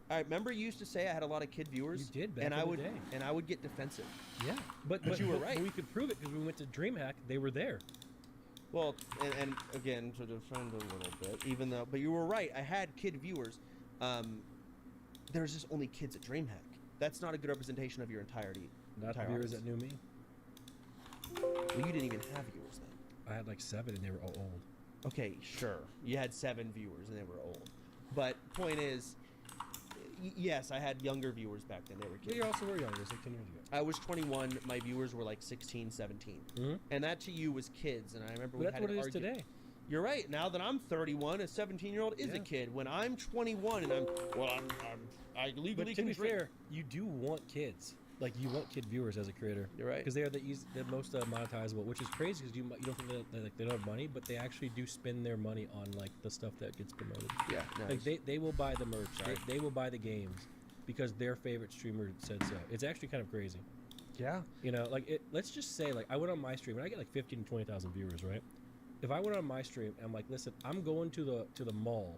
I remember you used to say I had a lot of kid viewers. You did back and in I the would day. and I would get defensive. Yeah, but you were right. We could prove it because we went to DreamHack. They were there. Well, and again to defend a little bit, even though, but you were right. I had kid viewers. There's just only kids at DreamHack. That's not a good representation of your entirety. Not the entire viewers audience. that knew me. Well, you didn't even have viewers then. I had like 7, and they were all old. Okay, sure. You had 7 viewers and they were old. But point is, yes, I had younger viewers back then. They were But kids. you also were younger. It was like 10 years ago. I was 21. My viewers were like 16, 17. Mm-hmm. And that to you was kids. And I remember But we that's had what an it is argument. today. You're right. Now that I'm 31, a 17-year-old is a Yeah. kid. When I'm 21 and I legally But to can be drink. fair, you do want kids. Like you want kid viewers as a creator. You're right. Because they are the most monetizable, which is crazy because you don't think that like they don't have money, but they actually do spend their money on like the stuff that gets promoted. Yeah, nice. Like they will buy the merch. Sorry. They will buy the games because their favorite streamer said so. It's actually kind of crazy. Yeah. You know, like let's just say like I went on my stream and I get like 15 to 20,000 viewers, right? If I went on my stream and I'm like, listen, I'm going to the mall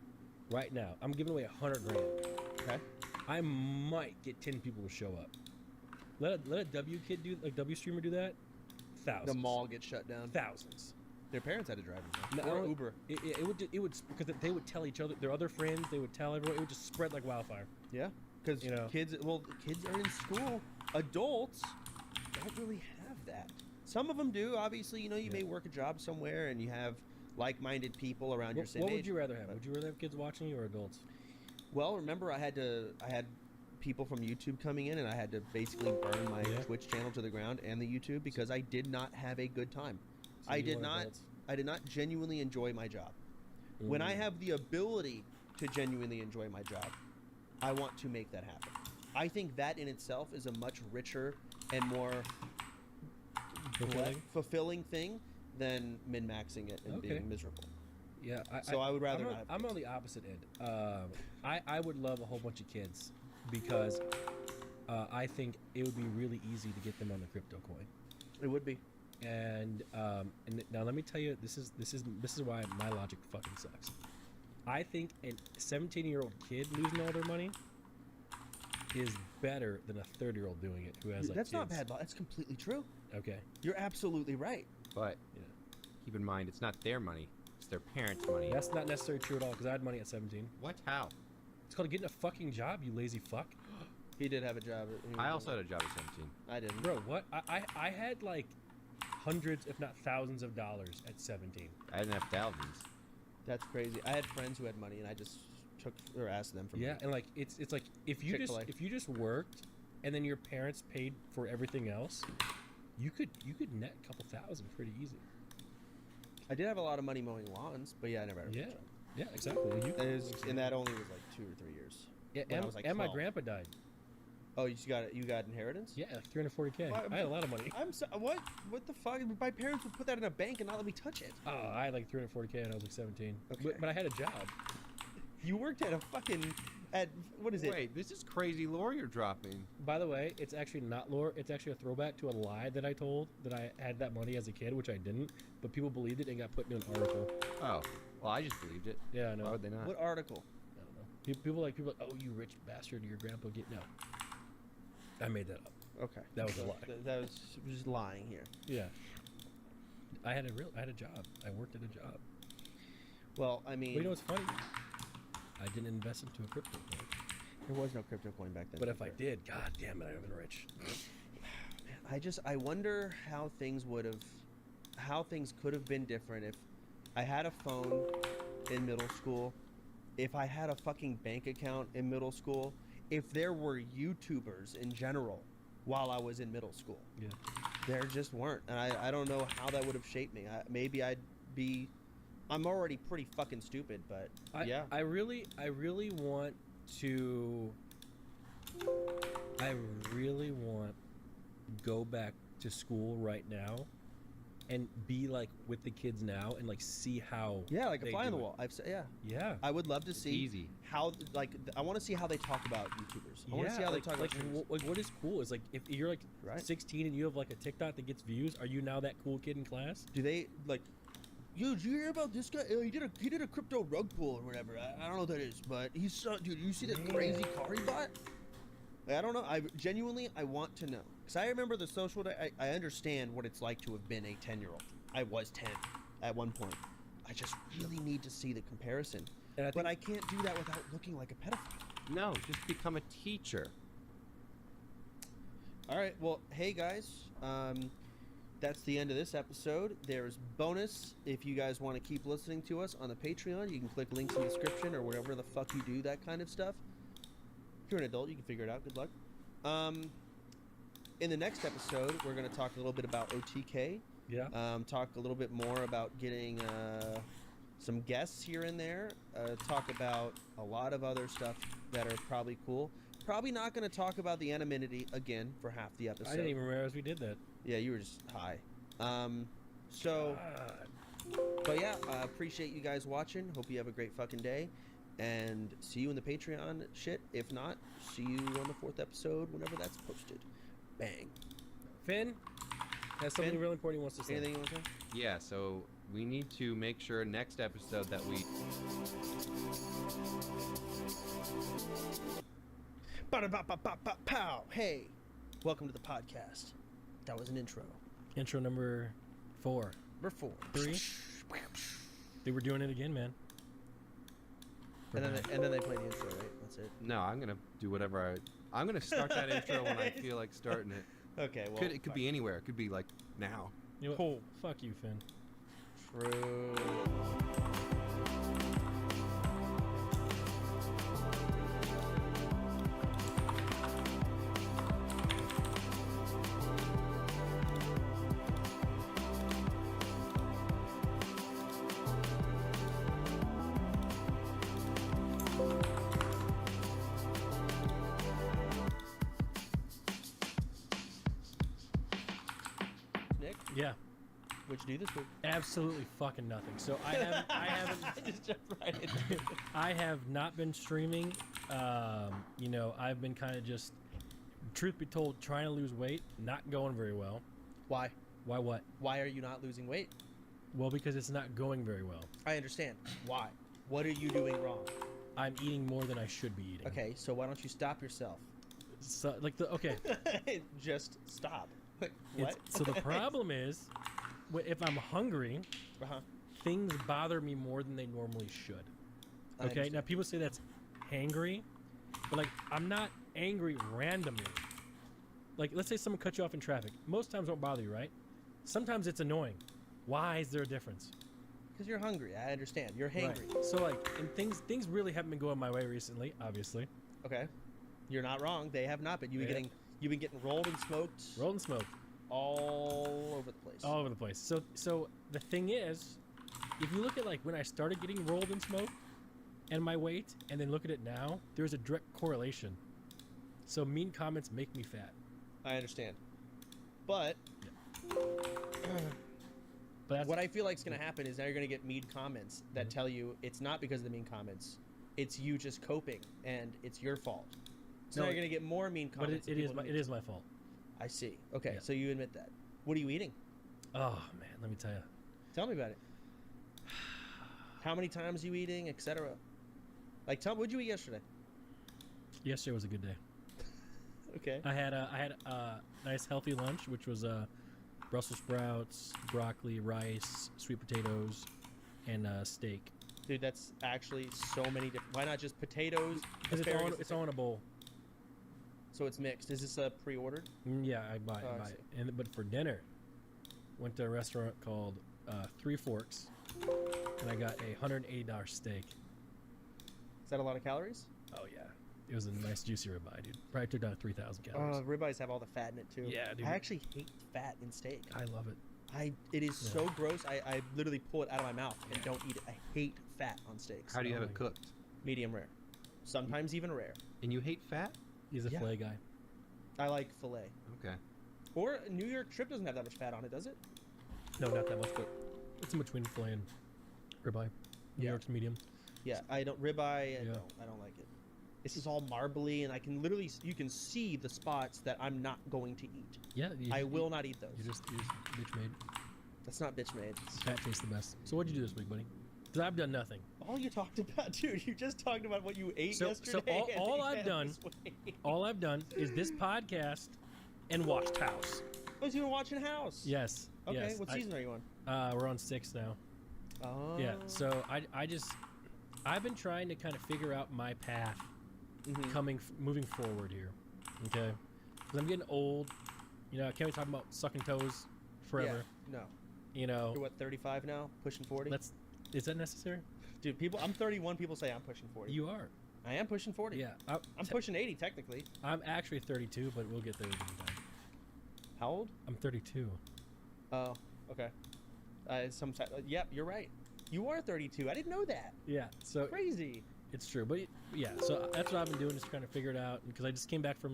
right now. I'm giving away 100 grand. Okay. I might get 10 people to show up. Let a W kid do like W streamer do that. Thousands. The mall gets shut down. Thousands. Their parents had to drive them. No, Or Uber. It would because they would tell each other, their other friends. They would tell everyone. It would just spread like wildfire. Yeah. Because You know. kids are in school. Adults don't really have that. Some of them do. Obviously, you may work a job somewhere and you have like-minded people around your same What age. would you rather have? but- Would you rather have kids watching you or adults? Well, remember I had people from YouTube coming in and I had to basically burn my Yeah. Twitch channel to the ground and the YouTube because I did not have a good time. So I you did want not adults? I did not genuinely enjoy my job. When I Mm. have the ability to genuinely enjoy my job, I want to make that happen. I think that in itself is a much richer and more fulfilling thing than min-maxing it and Okay. being miserable. Yeah. So I would rather I'm not on, have I'm kids. on the opposite end. I would love a whole bunch of kids because I think it would be really easy to get them on the crypto coin. It would be. And now let me tell you, this is why my logic fucking sucks. I think a 17-year-old kid losing all their money is better than a 30-year-old doing it who has like That's not kids. bad. That's completely true. Okay. You're absolutely right. But Yeah. keep in mind, it's not their money; it's their parents' money. That's not necessarily true at all because I had money at 17. What? How? It's called getting a fucking job, you lazy fuck. He did have a job. I also had a job at 17. I didn't. Bro, what? I had like hundreds, if not thousands of dollars at 17. I didn't have thousands. That's crazy. I had friends who had money, and I just took or asked them for Yeah, money. and like it's like if you Chick-fil-A. just worked and then your parents paid for everything else, you could net a couple thousand pretty easy. I did have a lot of money mowing lawns, but yeah, I never had a Yeah. job. Yeah, exactly. And that only was like 2 or 3 years. Yeah, when I and, was, like, and my 12. grandpa died. Oh, you got inheritance? Yeah, like 340K. Why- I had a lot of money. I'm so, what? What the fuck? My parents would put that in a bank and not let me touch it. Oh, I had like 340K when I was like 17. Okay. But I had a job. You worked at a fucking what is it? Wait, this is crazy lore you're dropping. By the way, it's actually not lore. It's actually a throwback to a lie that I told that I had that money as a kid, which I didn't. But people believed it and got put in an article. Oh, well, I just believed it. Yeah, I know. Why would they not? What article? I don't know. People like, oh, you rich bastard, your grandpa get no. I made that up. Okay. That was a So lie. That was just lying here. Yeah. I had a job. I worked at a job. Well, I mean, Well, you know what's funny? I didn't invest into a crypto coin. there was no crypto coin back then. But to if be I fair. did, god damn it, I would have been rich. I wonder how things could have been different if I had a phone in middle school, if I had a fucking bank account in middle school, if there were YouTubers in general while I was in middle school. Yeah. There just weren't, and I don't know how that would have shaped me. Maybe I'm already pretty fucking stupid, but yeah. I really want to. I really want go back to school right now and be like with the kids now and like see how Yeah, like a they fly on do the it. wall. Yeah. Yeah. I would love to see easy. how I want to see how they talk about YouTubers. I want to see how like, they talk like, about streamers. like what is cool is like if you're like Right. 16 and you have like a TikTok that gets views, are you now that cool kid in class? Do they like? Yo, did you hear about this guy? He did a crypto rug pull or whatever. I don't know what that is, but he's so dude. You see that crazy car he bought? Like, I don't know. I genuinely want to know because I remember the social. I understand what it's like to have been a 10-year-old. I was 10 at one point. I just really need to see the comparison. And I But think I can't do that without looking like a pedophile. No, just become a teacher. All right. Well, hey guys, that's the end of this episode. There's bonus if you guys want to keep listening to us on the Patreon. You can click links in the description or whatever the fuck you do, that kind of stuff. If you're an adult, you can figure it out. Good luck. In the next episode, we're going to talk a little bit about OTK. yeah. Talk a little bit more about getting some guests here and there. Talk about a lot of other stuff that are probably cool. Probably not going to talk about the anonymity again for half the episode. I didn't even realize we did that. Yeah, you were just high. God. But yeah, appreciate you guys watching. Hope you have a great fucking day. And see you in the Patreon shit. If not, see you on the 4th episode whenever that's posted. Bang. Finn has something Finn? really important he wants to say. Anything you want to say? Yeah, so we need to make sure next episode that we Pow! Hey, welcome to the podcast. That was an intro. Intro number 4. Number 4. 3. They were doing it again, man. And then they play the intro, right? That's it. No, I'm gonna do whatever I'm gonna start that intro when I feel like starting it. Okay, well. It could be anywhere. It could be like now. You know what? Cool. Fuck you, Finn. True. Nick, Yeah, what'd you do this week? absolutely fucking nothing. So I haven't I just jumped right into it. I have not been streaming. You know, I've been kind of just, truth be told, trying to lose weight, not going very well. Why? Why what? Why are you not losing weight? Well, because it's not going very well. I understand. Why? What are you doing wrong? I'm eating more than I should be eating. Okay, so why don't you stop yourself? So, like okay. Just stop. What? So the problem is, if I'm hungry, Uh-huh. things bother me more than they normally should. I Okay, now understand. people say that's hangry, but like I'm not angry randomly. Like let's say someone cut you off in traffic. Most times it won't bother you, right? Sometimes it's annoying. Why is there a difference? Because you're hungry. I understand. You're hangry. Right. So like, and things really haven't been going my way recently. Obviously, Okay. You're not wrong. They have not been. You've been Yeah. getting rolled and smoked rolled and smoked all over the place. all over the place. So the thing is, if you look at like when I started getting rolled and smoked, and my weight, and then look at it now, there's a direct correlation. So mean comments make me fat. I understand. But But that's what I feel like is going to happen is now you're going to get mean comments that tell you it's not because of the mean comments. It's you just coping, and it's your fault. So No, now you're going to get more mean but comments. it is my fault. I see. Okay, Yeah. so you admit that. What are you eating? Oh man, let me tell you. Tell me about it. How many times are you eating, etc. Like, what'd you eat yesterday? Yesterday was a good day. Okay. I had a nice healthy lunch, which was Brussels sprouts, broccoli, rice, sweet potatoes, and steak. Dude, that's actually so many different. Why not just potatoes? Because asparagus, it's all in a bowl. So it's mixed. Is this pre-ordered? Yeah, I buy Oh, I it. see. And but for dinner, went to a restaurant called Three Forks, and I got a $180 steak. Is that a lot of calories? Oh yeah, it was a nice juicy ribeye, dude. Probably took down 3,000 calories. Ribeyes have all the fat in it too. Yeah, dude. I actually hate fat in steak. I love it. It is Yeah. so gross. I literally pull it out of my mouth and don't eat it. I hate fat on steaks. How do you have Oh it my cooked? Medium rare. Sometimes even rare. And you hate fat? He's a Yeah. fillet guy. I like filet. Okay. Or New York strip doesn't have that much fat on it, does it? No, not that much, but it's in between fillet and ribeye. New Yeah. York's medium. Yeah, I don't ribeye. Yeah. No, I don't like it. This is all marbly, and I can literally you can see the spots that I'm not going to eat. Yeah, I will not eat those. You're just bitch made. That's not bitch made. Fat tastes the best. So what'd you do this week, buddy? Because I've done nothing. All you talked about, dude. You just talked about what you ate So yesterday. and all you I've had done- this weight. All I've done is this podcast and watched House. Oh, so you were watching House. Yes. Okay. Yes. What season are you on? We're on 6 now. Oh. Yeah. So I've been trying to kind of figure out my path Mhm. moving forward here. Okay. Because I'm getting old. You know, I can't be talking about sucking toes forever. Yeah. No. You know. You're what, 35 now? Pushing 40? Is that necessary? Dude, I'm 31. People say I'm pushing 40. You are. I am pushing 40. Yeah. I'm pushing 80 technically. I'm actually 32, but we'll get there in time. How old? I'm 32. Oh, okay. Yep, you're right. You are 32. I didn't know that. Yeah. So Crazy. it's true, but yeah. So that's what I've been doing, is trying to figure it out, because I just came back from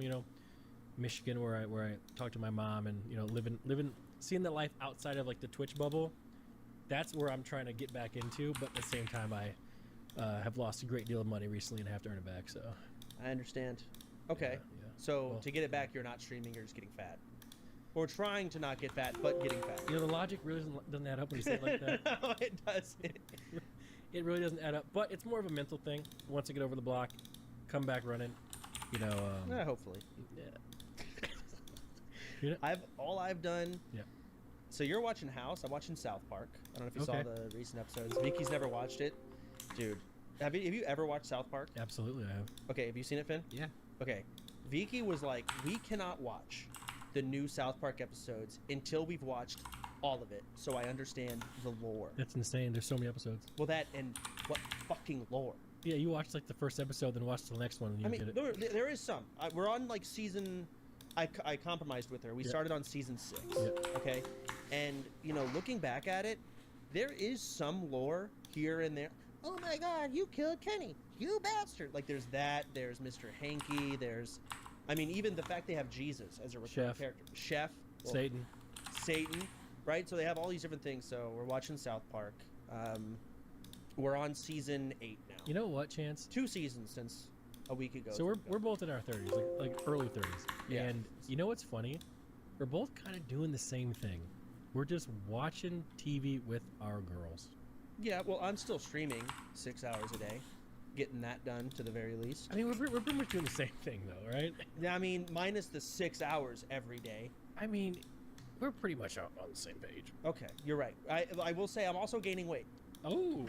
Michigan, where I talked to my mom, and living seeing the life outside of like the Twitch bubble. That's where I'm trying to get back into, but at the same time I have lost a great deal of money recently and have to earn it back. So I understand. Okay. yeah. So Well- to get it back, you're not streaming. You're just getting fat. or trying to not get fat but getting fat. You know, the logic really doesn't add up when you say it like that. No, it doesn't. It really doesn't add up. But it's more of a mental thing. Once I get over the block, come back running. You know. Yeah, hopefully. Yeah. You know, I've done. Yeah. So you're watching House. I'm watching South Park. I don't know if you Okay. saw the recent episodes. Vicky's never watched it, dude. Have you ever watched South Park? absolutely, I have. Okay, have you seen it, Finn? Yeah. Okay, Vicky was like, we cannot watch the new South Park episodes until we've watched all of it, so I understand the lore. That's insane. There's so many episodes. Well, that and what fucking lore? Yeah, you watched like the first episode, then watched the next one, and you I mean, get it. there is some. We're on like season. I compromised with her. We Yeah. started on season 6. Yeah. Okay, and you know, looking back at it, there is some lore here and there. Oh my God, you killed Kenny, you bastard! Like there's that. There's Mr. Hanky. There's, I mean, even the fact they have Jesus as a recurring Chef. character. Chef. well, Satan. Satan, right? So they have all these different things. So we're watching South Park. We're on season 8 now. You know what, Chance? 2 seasons since a week ago. So we're both in our 30s, like early 30s. Yeah. And you know what's funny? We're both kind of doing the same thing. We're just watching TV with our girls. Yeah, well, I'm still streaming 6 hours a day, getting that done to the very least. I mean, we're pretty much doing the same thing, though, right? Yeah, I mean, minus the 6 hours every day. I mean, we're pretty much on the same page. Okay, you're right. I will say I'm also gaining weight. Oh.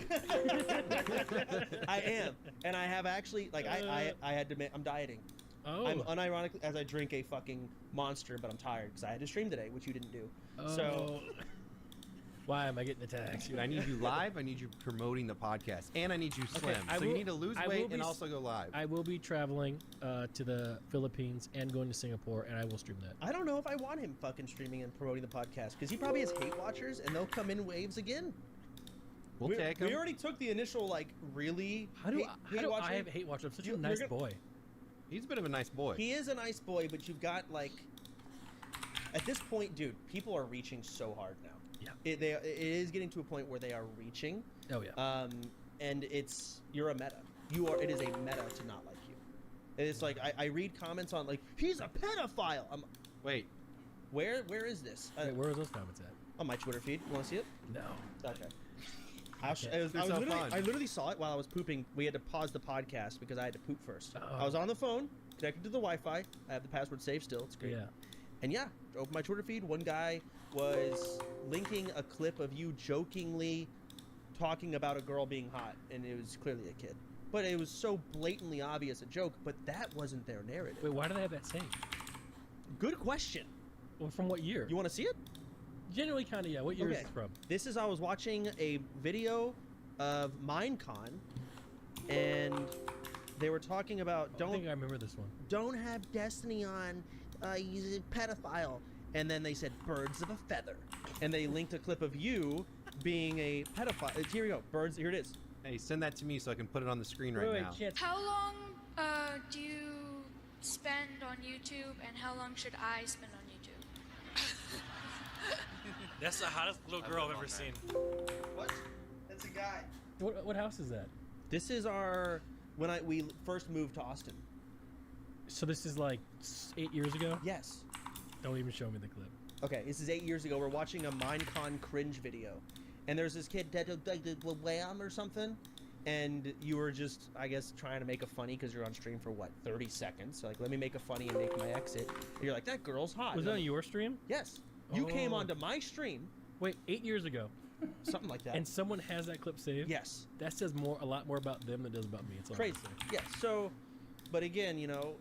I am, and I have actually like I had to admit I'm dieting. Oh. I'm unironically as I drink a fucking monster, but I'm tired because I had to stream today, which you didn't do. So Why am I getting attacked? Dude, I need you live. I need you promoting the podcast, and I need you slim. I So you will- need to lose I will weight be and s- also go live. I will be traveling to the Philippines and going to Singapore, and I will stream that. I don't know if I want him fucking streaming and promoting the podcast because he probably has hate watchers and they'll come in waves again. We'll take we him. already took the initial like really How do watcher. I have a hate watcher? I'm such You- a nice you're gonna- boy. He's a bit of a nice boy. He is a nice boy, but you've got like at this point, dude, people are reaching so hard now. Yeah. It is getting to a point where they are reaching, Oh yeah. and you're a meta. It is a meta to not like you. It's like I read comments on like he's a pedophile. Wait, Where is this? Wait, where are those comments at? On my Twitter feed. You want to see it? No. Okay. They're so fun. I literally saw it while I was pooping. We had to pause the podcast because I had to poop first. Oh. I was on the phone, connected to the Wi-Fi. I have the password saved still. It's great. Yeah. And yeah, open my Twitter feed. One guy was linking a clip of you jokingly talking about a girl being hot, and it was clearly a kid. But it was so blatantly obvious a joke, but that wasn't their narrative. Wait, why do they have that saying? Good question. Well, from what year? You want to see it? Generally, kind of, yeah. What year is Okay. it from? This is I was watching a video of Minecon, and they were talking about I think I remember this one. don't have Destiny on, he's a pedophile. And then they said birds of a feather, and they linked a clip of you being a pedophile. Here we go, birds. Here it is. hey, send that to me so I can put it on the screen right now. Chance. How long do you spend on YouTube, and how long should I spend on YouTube? That's the hottest little girl I've ever seen. What? That's a guy. What house is that? This is when we first moved to Austin. So this is like 8 years ago? Yes. Don't even show me the clip. Okay, this is 8 years ago. We're watching a Minecon cringe video, and there's this kid that did Wham or something, and you were just, I guess, trying to make a funny because you're on stream for what 30 seconds. So like, let me make a funny and make my exit. And you're like, that girl's hot. Was And that I'm- on your stream? Yes. You came Oh. onto my stream, Wait, 8 years ago. something like that. And someone has that clip saved? yes. That says a lot more about them than it does about me. It's all I'm Crazy. gonna say. Yeah. So, but again, you know,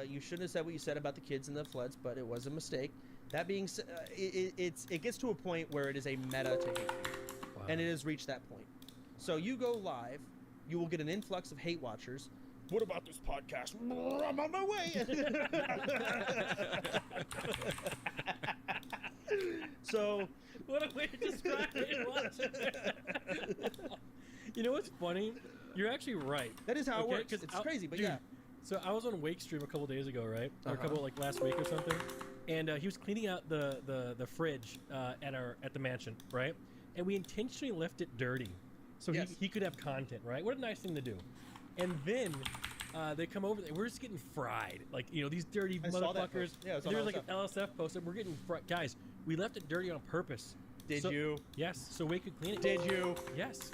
you shouldn't have said what you said about the kids and the floods, but it was a mistake. That being said, it gets to a point where it is a meta to hate, Wow. and it has reached that point. So you go live, you will get an influx of hate watchers. What about this podcast? I'm on my way. So, What a way to describe it. You know what's funny? You're actually right. that is how it Okay, works. 'cause It's I'll- crazy, but dude, yeah. So I was on Wake Stream a couple days ago, right? Or a Uh-huh. couple like last week or something. And he was cleaning out the fridge at the mansion, right? And we intentionally left it dirty, so Yes. he could have content, right? What a nice thing to do. And then They come over. We're just getting fried. Like, you know, these dirty I saw that motherfuckers. post. Yeah, it's on There's like an LSF. LSF post, and we're getting fried. Guys, we left it dirty on purpose. Did So- you? Yes, so we could clean it. Did you? Yes.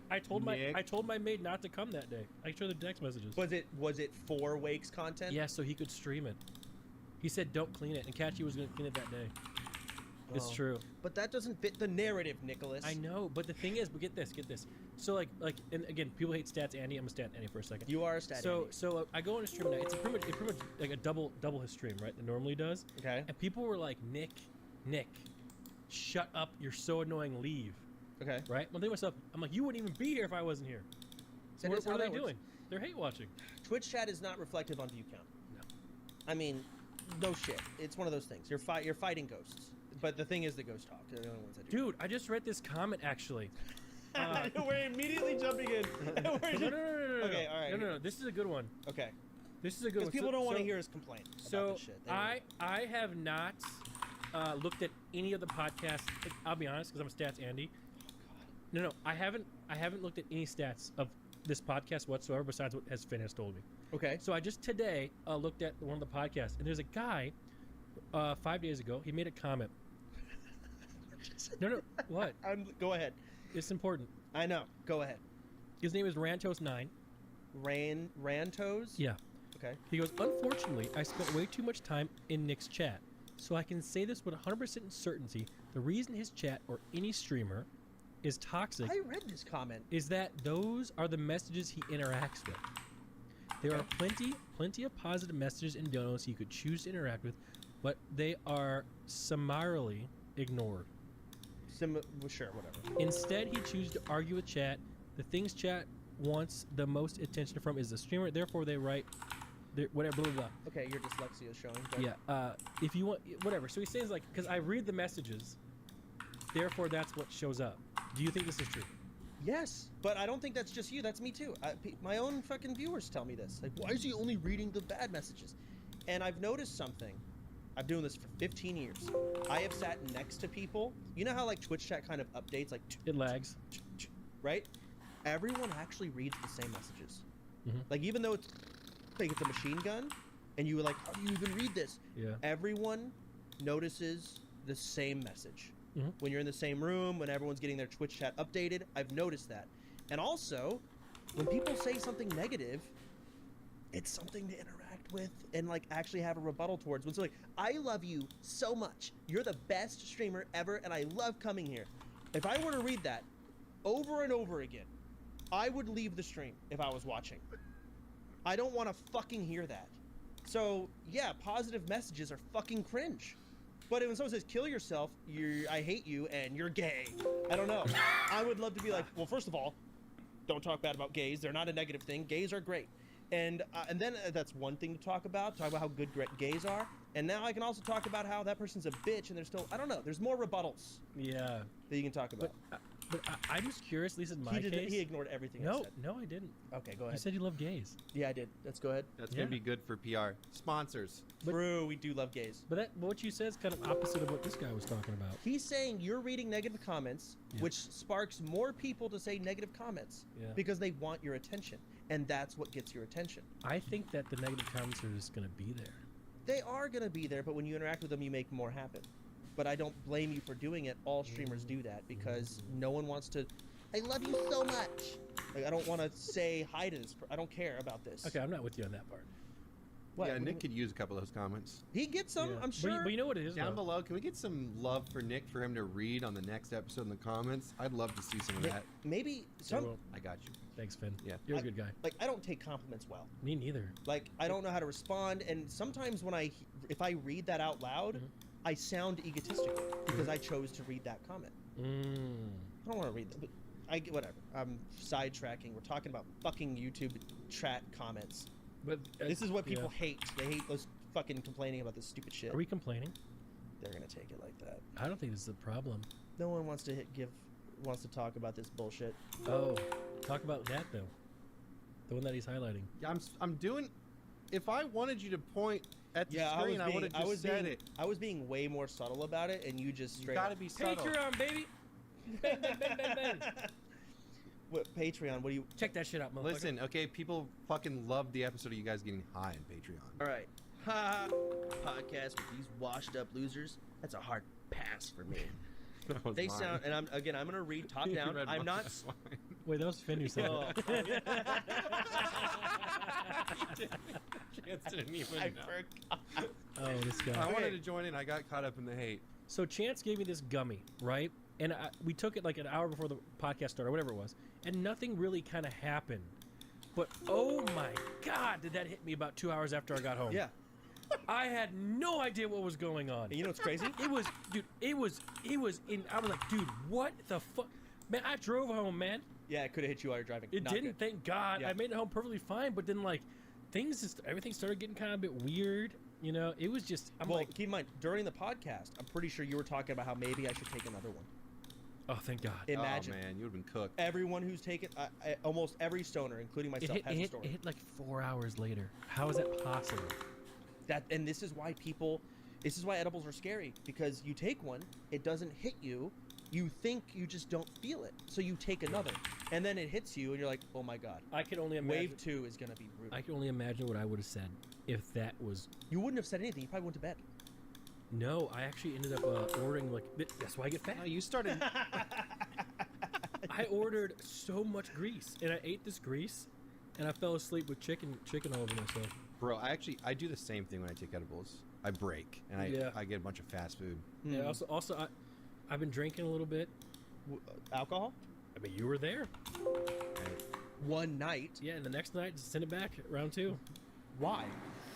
I told my maid not to come that day. I showed the text messages. Was it for Wake's content? Yeah, so he could stream it. He said don't clean it, and Catchy was gonna clean it that day. It's Oh. true. But that doesn't fit the narrative, Nicholas. I know, but the thing is, but get this. So like, and again, people hate Stats Andy. I'm a Stat Andy for a second. You are a stat. So I go on a stream now. It's pretty much like a double his stream, right? It normally does. Okay. And people were like, Nick, shut up! You're so annoying. Leave. Okay. Right? Well, I think to myself, I'm like, you wouldn't even be here if I wasn't here. So That what is how are they that works. doing? They're hate watching. Twitch chat is not reflective on view count. No. I mean, no shit. It's one of those things. You're fighting ghosts. But the thing is the ghost talk. They're the only ones that do. Dude, I just read this comment actually. We're immediately jumping in. No. Okay, all right. No. This is a good one. Okay. This is a good Because one. people don't want to So- hear us complain So about this shit. They I have not looked at any of the podcasts. I'll be honest, because I'm a Stats Andy. No, I haven't looked at any stats of this podcast whatsoever besides what has Finn has told me. okay. So I just today looked at one of the podcasts, and there's a guy 5 days ago. He made a comment. No, what? Go ahead. It's important. I know. Go ahead. His name is Rantos9. Rantos? Yeah. Okay. He goes, unfortunately, I spent way too much time in Nick's chat, so I can say this with 100% certainty. The reason his chat or any streamer is toxic I read this comment. is that those are the messages he interacts with. There are plenty of positive messages and donos he could choose to interact with, but they are summarily ignored. Well, sure, whatever. Instead, he chooses to argue with chat. The things chat wants the most attention from is the streamer. Therefore, they write, whatever, blah, blah, blah. Okay, your dyslexia is showing. but- Yeah. If you want, whatever. So he says like, because I read the messages, therefore that's what shows up. Do you think this is true? Yes, but I don't think that's just you. That's me too. My own fucking viewers tell me this. Like, why is he only reading the bad messages? And I've noticed something. I'm doing this for 15 years. I have sat next to people. You know how like Twitch chat kind of updates, like, It lags. right? Everyone actually reads the same messages. Mhm. Like, even though it's like it's a machine gun, and you were like, how do you even read this? Yeah. Everyone notices the same message. Mhm. When you're in the same room, when everyone's getting their Twitch chat updated, I've noticed that. And also, when people say something negative, it's something to interact with and like actually have a rebuttal towards. When it's like, I love you so much. You're the best streamer ever, and I love coming here. If I were to read that over and over again, I would leave the stream if I was watching. I don't want to fucking hear that. So yeah, positive messages are fucking cringe. But when someone says kill yourself, I hate you and you're gay, I don't know. I would love to be like, well, first of all, don't talk bad about gays. They're not a negative thing. Gays are great. And then that's one thing to talk about how good gays are. And now I can also talk about how that person's a bitch and there's still, I don't know. There's more rebuttals Yeah. that you can talk about. But I'm just curious, at least in my case. He ignored everything I No, said. no, I didn't. Okay, go You ahead. said you love gays. Yeah, I did. Let's go ahead. That's Yeah. gonna be good for PR. Sponsors. But- True, we do love gays. But what you said is kind of opposite of what this guy was talking about. He's saying you're reading negative comments, Yeah. which sparks more people to say negative comments Yeah. because they want your attention, and that's what gets your attention. I think that the negative comments are just going to be there. They are going to be there, but when you interact with them, you make more happen. But I don't blame you for doing it. All streamers do that because no one wants to. I love you so much. Like, I don't want to say hi to this. I don't care about this. Okay, I'm not with you on that part. What? Yeah, What do Nick you- could use a couple of those comments. He gets some, Yeah. I'm sure. But you know what it is, Down though? below, can we get some love for Nick for him to read on the next episode in the comments? I'd love to see some of that. Maybe I some. will. I got you. Thanks, Finn. Yeah. You're a good guy. Like, I don't take compliments well. Me neither. Like, I don't know how to respond, and sometimes when if I read that out loud, Mhm. I sound egotistical because I chose to read that comment. I don't want to read that, but I get whatever. I'm sidetracking. We're talking about fucking YouTube chat comments. But This is what yeah. people hate. They hate those fucking complaining about this stupid shit. Are we complaining? They're gonna take it like that. I don't think this is a problem. No one wants to wants to talk about this bullshit. Oh, talk about that though. The one that he's highlighting. Yeah, I'm doing. If I wanted you to point at the Yeah, screen, I would have just said it. I was being way more subtle about it, and you just You straight. gotta up- be subtle. Patreon, baby. Bang, bang, bang, bang, bang. What Patreon? What do you? Check that shit out, motherfucker. Listen, okay, people fucking loved the episode of you guys getting high on Patreon. All right. Ha! Podcast with these washed up losers. That's a hard pass for me. That was They mine. sound, and I'm gonna read top You down. read I'm mine. not. That's fine. Wait, that was Finn who said Oh, it. Chance didn't even I know. forgot. Oh, this guy. I wanted Okay. to join in. I got caught up in the hate. So Chance gave me this gummy, right? And we took it like an hour before the podcast started, or whatever it was, and nothing really kind of happened. But oh my God, did that hit me about 2 hours after I got home? Yeah. I had no idea what was going on. And you know what's crazy? It was, dude. It was in. I was like, dude, what the fuck, man? I drove home, man. Yeah, it could have hit you while you're driving. It Not didn't. good. Thank God. Yeah. I made it home perfectly fine. But then like, everything started getting kind of a bit weird. You know, it was just. I'm Well, like, keep in mind during the podcast, I'm pretty sure you were talking about how maybe I should take another one. oh, thank God. Imagine Oh man, you would have been cooked. everyone who's taken, almost every stoner, including It myself, hit, has it, a hit, story. it hit like 4 hours later. How is that possible? And this is why people, this is why edibles are scary, because you take one, it doesn't hit you, you think you just don't feel it, so you take another, and then it hits you, and you're like, oh my God. I can only imagine. Wave 2 is gonna be brutal. I can only imagine what I would have said if that was. You wouldn't have said anything. You probably went to bed. No, I actually ended up ordering like. That's why I get fat. No, you started. I ordered so much grease, and I ate this grease, and I fell asleep with chicken all over myself. Bro, I do the same thing when I take edibles. I break and Yeah. I get a bunch of fast food. Yeah. Hmm. Also, I've been drinking a little bit. Alcohol? I mean, you were there. One night. Yeah, and the next night, just send it back. Round 2. Why?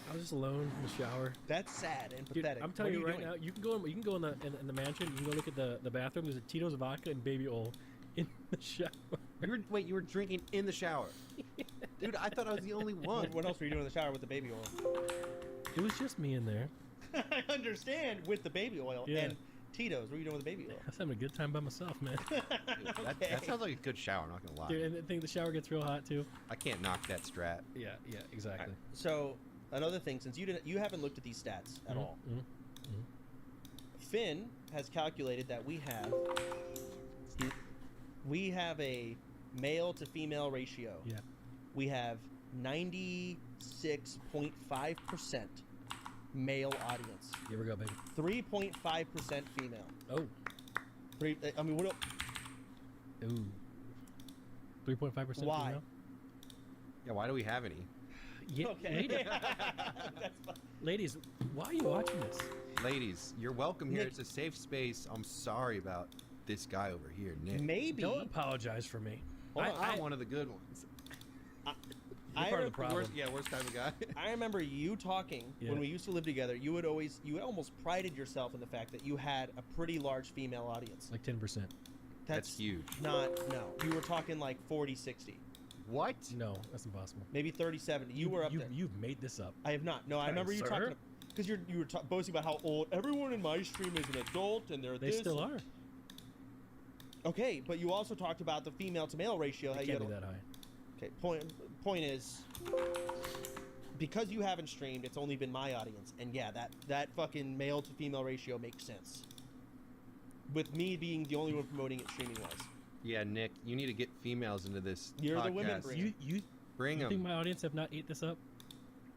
I was just alone in the shower. That's sad and Dude, pathetic. I'm telling What you are right doing? now, you can go in the mansion. You can go look at the bathroom. There's a Tito's vodka and baby oil in the shower. You were drinking in the shower. Dude, I thought I was the only one. What else were you doing in the shower with the baby oil? It was just me in there. I understand with the baby oil Yeah. and Tito's. What are you doing with the baby oil? I was having a good time by myself, man. Dude, that sounds like a good shower, not gonna lie. Dude, and I think the shower gets real hot too. I can't knock that strat. Yeah, exactly. So another thing, since you haven't looked at these stats at all, Mhm. Finn has calculated that we have a male to female ratio. Yeah. We have 96.5% male audience, Here we go, baby. 3.5% female. Oh. I mean, what? Ooh. 3.5%. Why? female? Yeah, why do we have any? Yeah, Okay. That's fine. ladies, why are you watching this? Ladies, you're welcome here. Nick- It's a safe space. I'm sorry about this guy over here, Nick. Maybe. Don't apologize for me. Hold on, I'm one of the good ones. You're part of the rem- problem. Worst type of guy. I remember you talking Yeah. when we used to live together. You almost prided yourself in the fact that you had a pretty large female audience. Like 10%. That's huge. No. You were talking like 40, 60, What? No, that's impossible. maybe 30, 70. You were up there. You've made this up. I have not. No, I remember you sir? talking because you were boasting about how old everyone in my stream is an adult and they're They this. still are. Okay, but you also talked about the female to male ratio. how They you can't be had a- that high. Okay, point is, because you haven't streamed, it's only been my audience, and yeah, that fucking male to female ratio makes sense. With me being the only one promoting it streaming wise, Yeah, Nick, you need to get females into this. You're the podcast. women bringer. You Bring think them. my audience have not ate this up?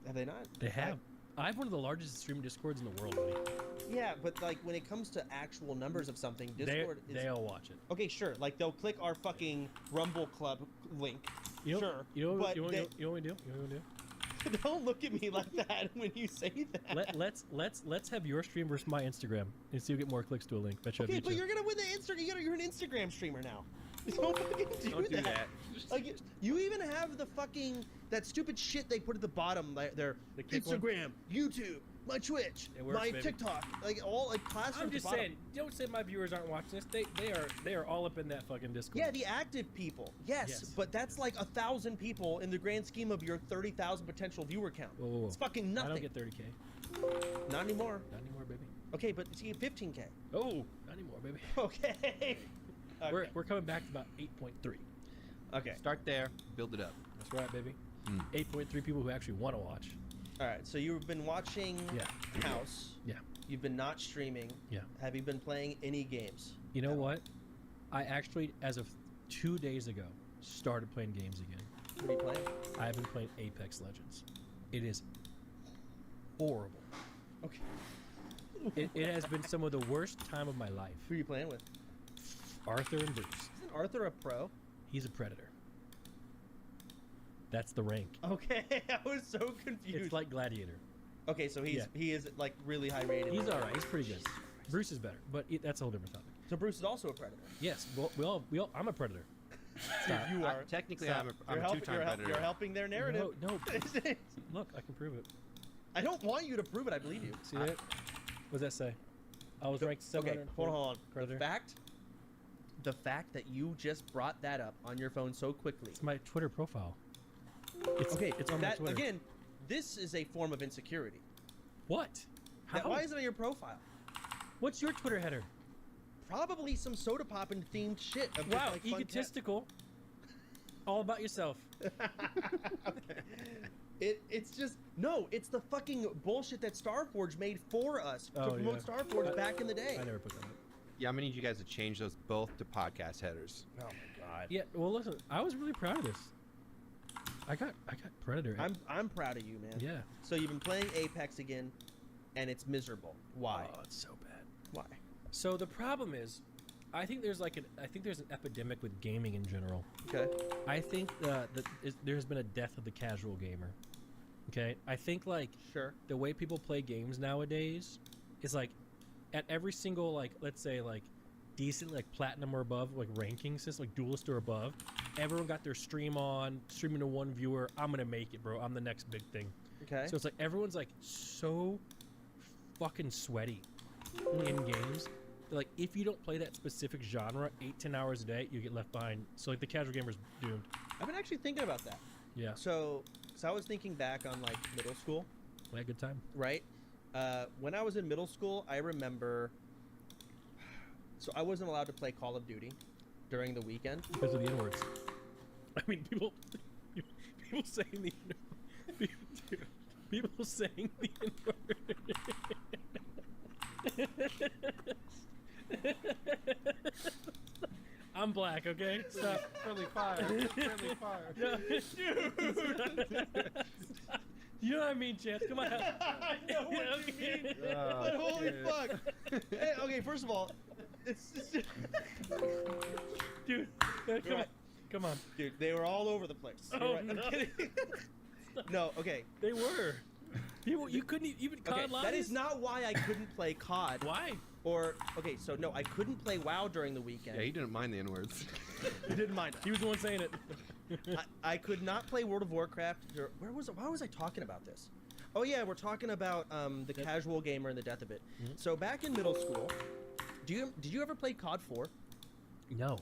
have they not? They have. I have one of the largest streaming discords in the world, buddy. Yeah, but like when it comes to actual numbers of something, Discord is They all watch it. okay. Sure, like they'll click our fucking Rumble Club link. You know, Sure, You know, but you know, they- you know what we do? You know what we do? Don't look at me like that when you say that. Let's have your stream versus my Instagram and see who get more clicks to a link. Bet you I Okay, beat but you. you're gonna win the Instagram. You're an Instagram streamer now. Don't fucking Don't do that. Like you even have the fucking that stupid shit they put at the bottom. Like their The kick one? Instagram, YouTube, my Twitch, It works, my baby. TikTok, like all like plastered. I'm at the just bottom. saying. Don't say my viewers aren't watching this. They are all up in that fucking Discord. Yeah, the active people. Yes, Yes. but that's like 1,000 people in the grand scheme of your 30,000 potential viewer count. Whoa, whoa, whoa. It's fucking I nothing. don't get 30K. Not anymore. Not anymore, baby. Okay, but you get 15K. Oh, not anymore, baby. Okay. Okay. We're coming back to about 8.3. Okay. Start there, build it up. That's right, baby. Hmm. 8.3 people who actually want to watch. All right. So you've been watching Yeah. House. Yeah. You've been not streaming. Yeah. Have you been playing any games? You know at all? what? I actually, as of 2 days ago, started playing games again. What are you playing? I've been playing Apex Legends. It is horrible. Okay. It has been some of the worst time of my life. Who are you playing with? Arthur and Bruce. Isn't Arthur a pro? He's a predator. That's the rank. Okay, I was so confused. It's like Gladiator. Okay, so he is like really high rated. He's all right. He's pretty good. Bruce is better, but that's a whole different topic. So Bruce is also a predator. Yes, well, we all. I'm a predator. Stop. You are. Technically, Stop. I'm a two-time predator. You're helping their narrative. No, look, I can prove it. I don't want you to prove it. I believe you. See that? What does that say? I was ranked 700. Okay, hold on. Predator. The fact that you just brought that up on your phone so quickly. It's my Twitter profile. It's on my that Twitter. again, this is a form of insecurity. What? How? Why is it on your profile? What's your Twitter header? Probably some soda poppin' themed shit. Of just, Wow, like, fun egotistical. All about yourself. It's just no. It's the fucking bullshit that Starforge made for us to Oh, promote yeah. Starforge back in the day. I never put that up. Yeah, I'm gonna need you guys to change those both to podcast headers. Oh my god. Yeah, well, listen, I was really proud of this. I got Predator. I'm proud of you, man. Yeah. So you've been playing Apex again, and it's miserable. Why? Oh, it's so bad. Why? So the problem is, I think there's an epidemic with gaming in general. Okay. I think there's been a death of the casual gamer. Okay, I think like Sure. the way people play games nowadays is like at every single like let's say like decent like platinum or above like ranking system like duelist or above, everyone got their stream on, streaming to one viewer. I'm gonna make it, bro. I'm the next big thing. Okay. So it's like everyone's like so fucking sweaty in games. Like if you don't play that specific genre 8-10 hours a day, you get left behind. So like the casual gamer's doomed. I've been actually thinking about that. Yeah. So I was thinking back on like middle school, I had a good time. right? When I was in middle school, I remember. So I wasn't allowed to play Call of Duty during the weekend. Because of the N-words. I mean, people saying the people saying the N-word. I'm black, okay? Stop. Friendly fire. Friendly fire. No. You know what I mean, Chance? Come on. I know what you mean. But holy fuck! Hey, okay, first of all, it's just, Dude, come on. dude, they were all over the place. You're Oh, right. I'm no. kidding. No, okay, They were. People, you couldn't even COD okay. lobbies? That is not why I couldn't play COD. Why? Or okay, so no, I couldn't play WoW during the weekend. Yeah, he didn't mind the N-words. I didn't mind. He was the one saying it. I could not play World of Warcraft. Why was I talking about this? Oh yeah, we're talking about the casual gamer and the death of it. Mhm. So back in middle school, did you ever play COD 4? No.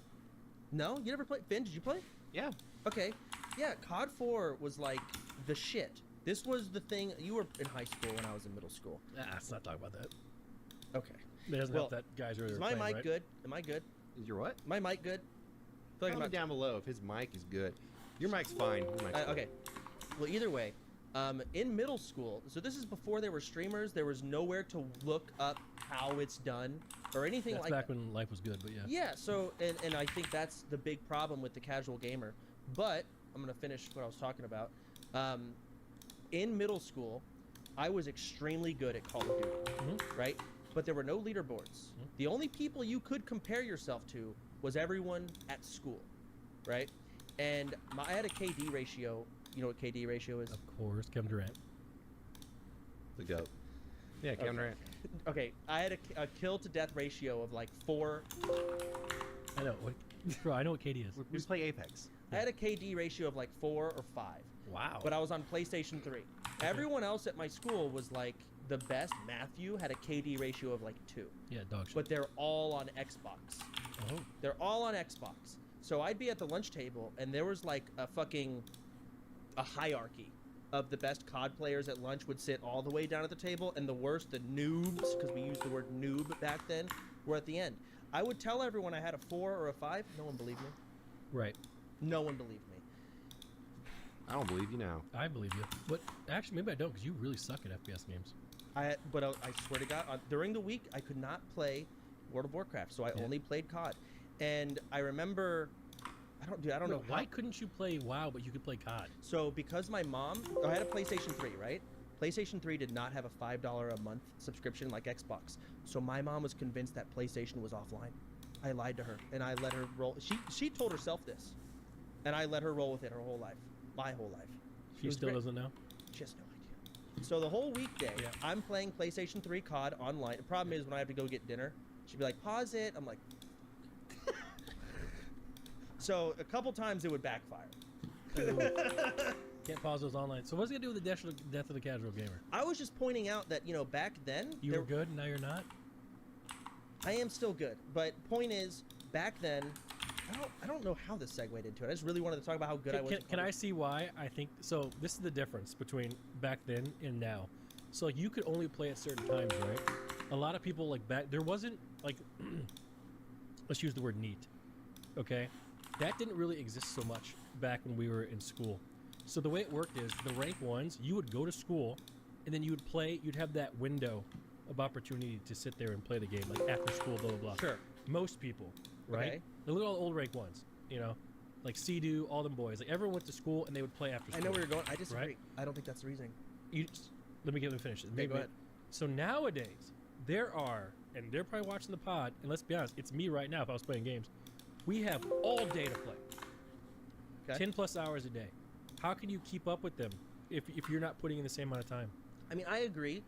No, you never played. Finn, did you play? Yeah. Okay, yeah, COD 4 was like the shit. This was the thing. You were in high school when I was in middle school. Let's not talk about that. Okay. It doesn't Well, help that guys are Is my mic good? Am I good? Is your what? My mic good? Feel like I'm Comment not- down below if his mic is good. Your mic's fine. Your mic's fine. Okay. Well, either way, in middle school, so this is before there were streamers. There was nowhere to look up how it's done or anything That's like back that. when life was good, but yeah. Yeah. So, and I think that's the big problem with the casual gamer. But I'm gonna finish what I was talking about. In middle school, I was extremely good at Call of Duty, Mhm. right? But there were no leaderboards. The only people you could compare yourself to was everyone at school, right? And I had a KD ratio. You know what KD ratio is? Of course, Kevin Durant. The goat. Yeah, Kevin Durant. Okay, I had a kill to death ratio of like 4. I know. Bro, I know what KD is. We play Apex. I had a KD ratio of like 4 or 5. Wow. But I was on PlayStation 3. Everyone else at my school was like the best. Matthew had a KD ratio of like 2. Yeah, dog shit. But they're all on Xbox. Oh. They're all on Xbox. So I'd be at the lunch table and there was like a hierarchy of the best COD players at lunch would sit all the way down at the table, and the worst, the noobs, because we used the word noob back then, were at the end. I would tell everyone I had a 4 or a 5. No one believed me. Right. No one believed me. I don't believe you now. I believe you. But actually, maybe I don't, because you really suck at FPS games. But I swear to God, during the week I could not play World of Warcraft, so I Yeah. only played COD. And I remember I don't know Why how. couldn't you play WoW, but you could play COD? So because my mom, I had a PlayStation 3, right? PlayStation 3 did not have a $5 a month subscription like Xbox. So my mom was convinced that PlayStation was offline. I lied to her and I let her roll. She told herself this, and I let her roll with it her whole life, my whole life. It She was still great. doesn't know. She has no idea. So the whole weekday, Yeah. I'm playing PlayStation 3 COD online. The problem is when I have to go get dinner, she'd be like, "Pause it." I'm like. So a couple times it would backfire. Can't pause those online. So what's it gonna do with the death of the casual gamer? I was just pointing out that back then You were good, now you're not. I am still good, but point is, back then, I don't know how this segued into it. I just really wanted to talk about how good I was. Can I see why? I think so. This is the difference between back then and now. So like, you could only play at certain times, right? A lot of people like back there wasn't like let's use the word neat. Okay, that didn't really exist so much back when we were in school. So the way it worked is the rank ones, you would go to school, and then you would play. You'd have that window of opportunity to sit there and play the game, like after school, blah blah blah. Sure. Most people, right? Okay. Look at all the old rank ones, like Sea-Doo, all them boys. Like everyone went to school and they would play after I school. know where you're going. I disagree. Right? I don't think that's the reasoning. Let me finish it. Okay, go ahead. So nowadays, there are, and they're probably watching the pod, and let's be honest, it's me right now if I was playing games. We have all day to play. Okay. 10 plus hours a day. How can you keep up with them if you're not putting in the same amount of time? I mean, I agree.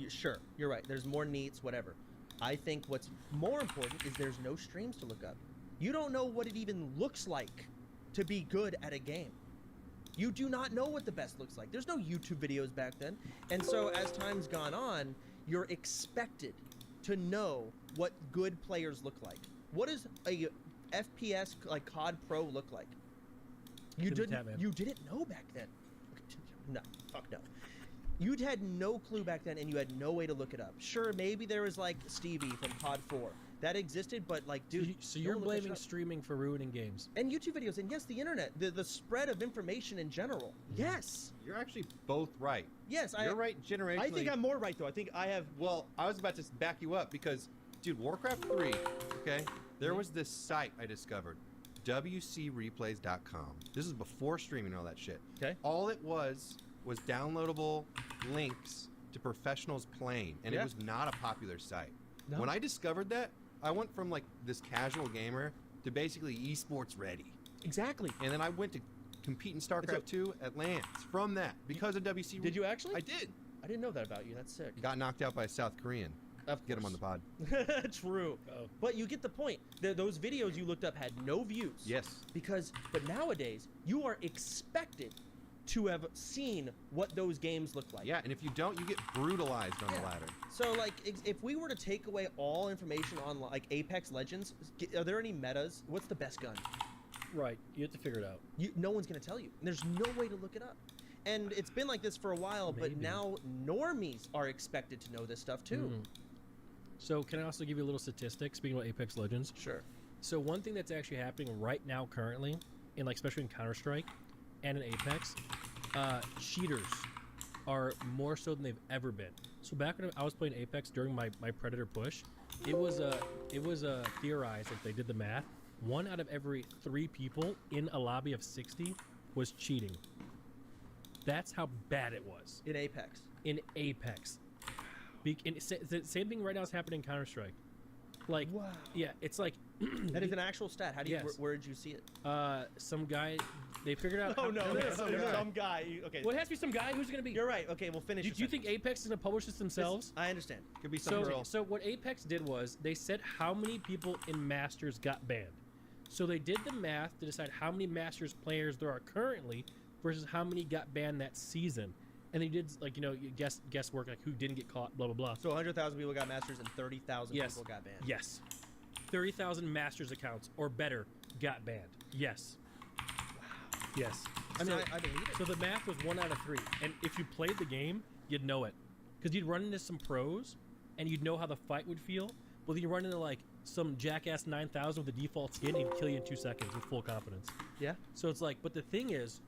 Sure, you're right. There's more needs, whatever. I think what's more important is there's no streams to look up. You don't know what it even looks like to be good at a game. You do not know what the best looks like. There's no YouTube videos back then. And so as time's gone on, you're expected to know what good players look like. What does a FPS like COD Pro look like? You Timmy didn't Tatman. you didn't know back then. No, fuck no. You'd had no clue back then, and you had no way to look it up. Sure, maybe there was like Stevie from COD 4 that existed, but like, dude, So no you're one looked that shit blaming up. streaming for ruining games. And YouTube videos, and yes, the internet, the spread of information in general. Yes, You're actually both right. yes, You're right generationally. I think I'm more right though. I think I have. Well, I was about to back you up because, dude, Warcraft 3, okay? There was this site I discovered, WCReplays.com. This is before streaming and all that shit. Okay. All it was downloadable links to professionals playing, and Yeah. it was not a popular site. No. When I discovered that, I went from like this casual gamer to basically esports ready. Exactly. And then I went to compete in StarCraft 2 at LANs from that because of WC. Did you actually? I did. I didn't know that about you. That's sick. Got knocked out by a South Korean. Of Get him on the pod. True. Oh. But you get the point. Those videos you looked up had no views. Yes. But nowadays, you are expected to have seen what those games look like. Yeah, and if you don't, you get brutalized on Yeah. the ladder. So, like, if we were to take away all information on, like, Apex Legends, are there any metas? What's the best gun? Right. You have to figure it out. No one's going to tell you. There's no way to look it up. And it's been like this for a while, but Maybe. now normies are expected to know this stuff, too. Mm. So can I also give you a little statistic, speaking about Apex Legends? Sure. So one thing that's actually happening right now currently, in like especially in Counter-Strike and in Apex, cheaters are more so than they've ever been. So back when I was playing Apex during my Predator push, it was theorized, like they did the math, 1 out of every 3 people in a lobby of 60 was cheating. That's how bad it was In Apex. in Apex. The same thing right now is happening in Counter-Strike. Like, Wow. yeah, it's like That is an actual stat. How do you? Yes. Where did you see it? some guy, they figured out. Oh no, there's some guy. Okay. Well, it has to be some guy. Who's it gonna be? You're right. Okay, we'll finish. Do your you think sentence. Apex is gonna publish this themselves? I understand. Could be some girl. So what Apex did was they said how many people in Masters got banned. So they did the math to decide how many Masters players there are currently versus how many got banned that season. And they did like you guesswork like who didn't get caught, blah blah blah. So 100,000 people got masters and 30,000 Yes. people got banned. Yes. 30,000 Masters accounts or better got banned. Yes. Yes. I mean, So- I believe it. So the math was 1 out of 3, and if you played the game, you'd know it, because you'd run into some pros, and you'd know how the fight would feel. But then you run into like some jackass 9000 with the default skin, and he'd kill you in 2 seconds with full confidence. Yeah. So it's like, but the thing is,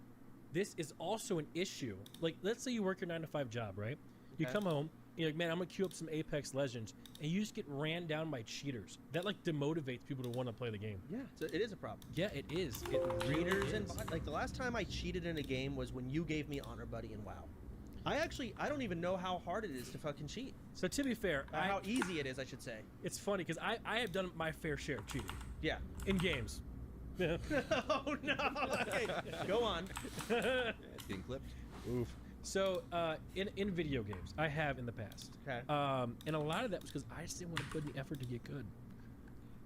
this is also an issue. Like, let's say you work your 9 to 5 job, right? You Okay. come home, You're like, man, I'm gonna queue up some Apex Legends, and you just get ran down by cheaters. That like demotivates people to want to play the game. Yeah, so it is a problem. Yeah, it is. It really Cheaters is. and like the last time I cheated in a game was when you gave me Honor Buddy in WoW. I don't even know how hard it is to fucking cheat. So to be fair, How easy it is, I should say. it's funny because I have done my fair share of cheating Yeah. in games. Yeah. Oh no! Okay, go on. It's getting clipped. Oof. So in video games, I have in the past. Okay. And a lot of that was because I just didn't want to put in the effort to get good.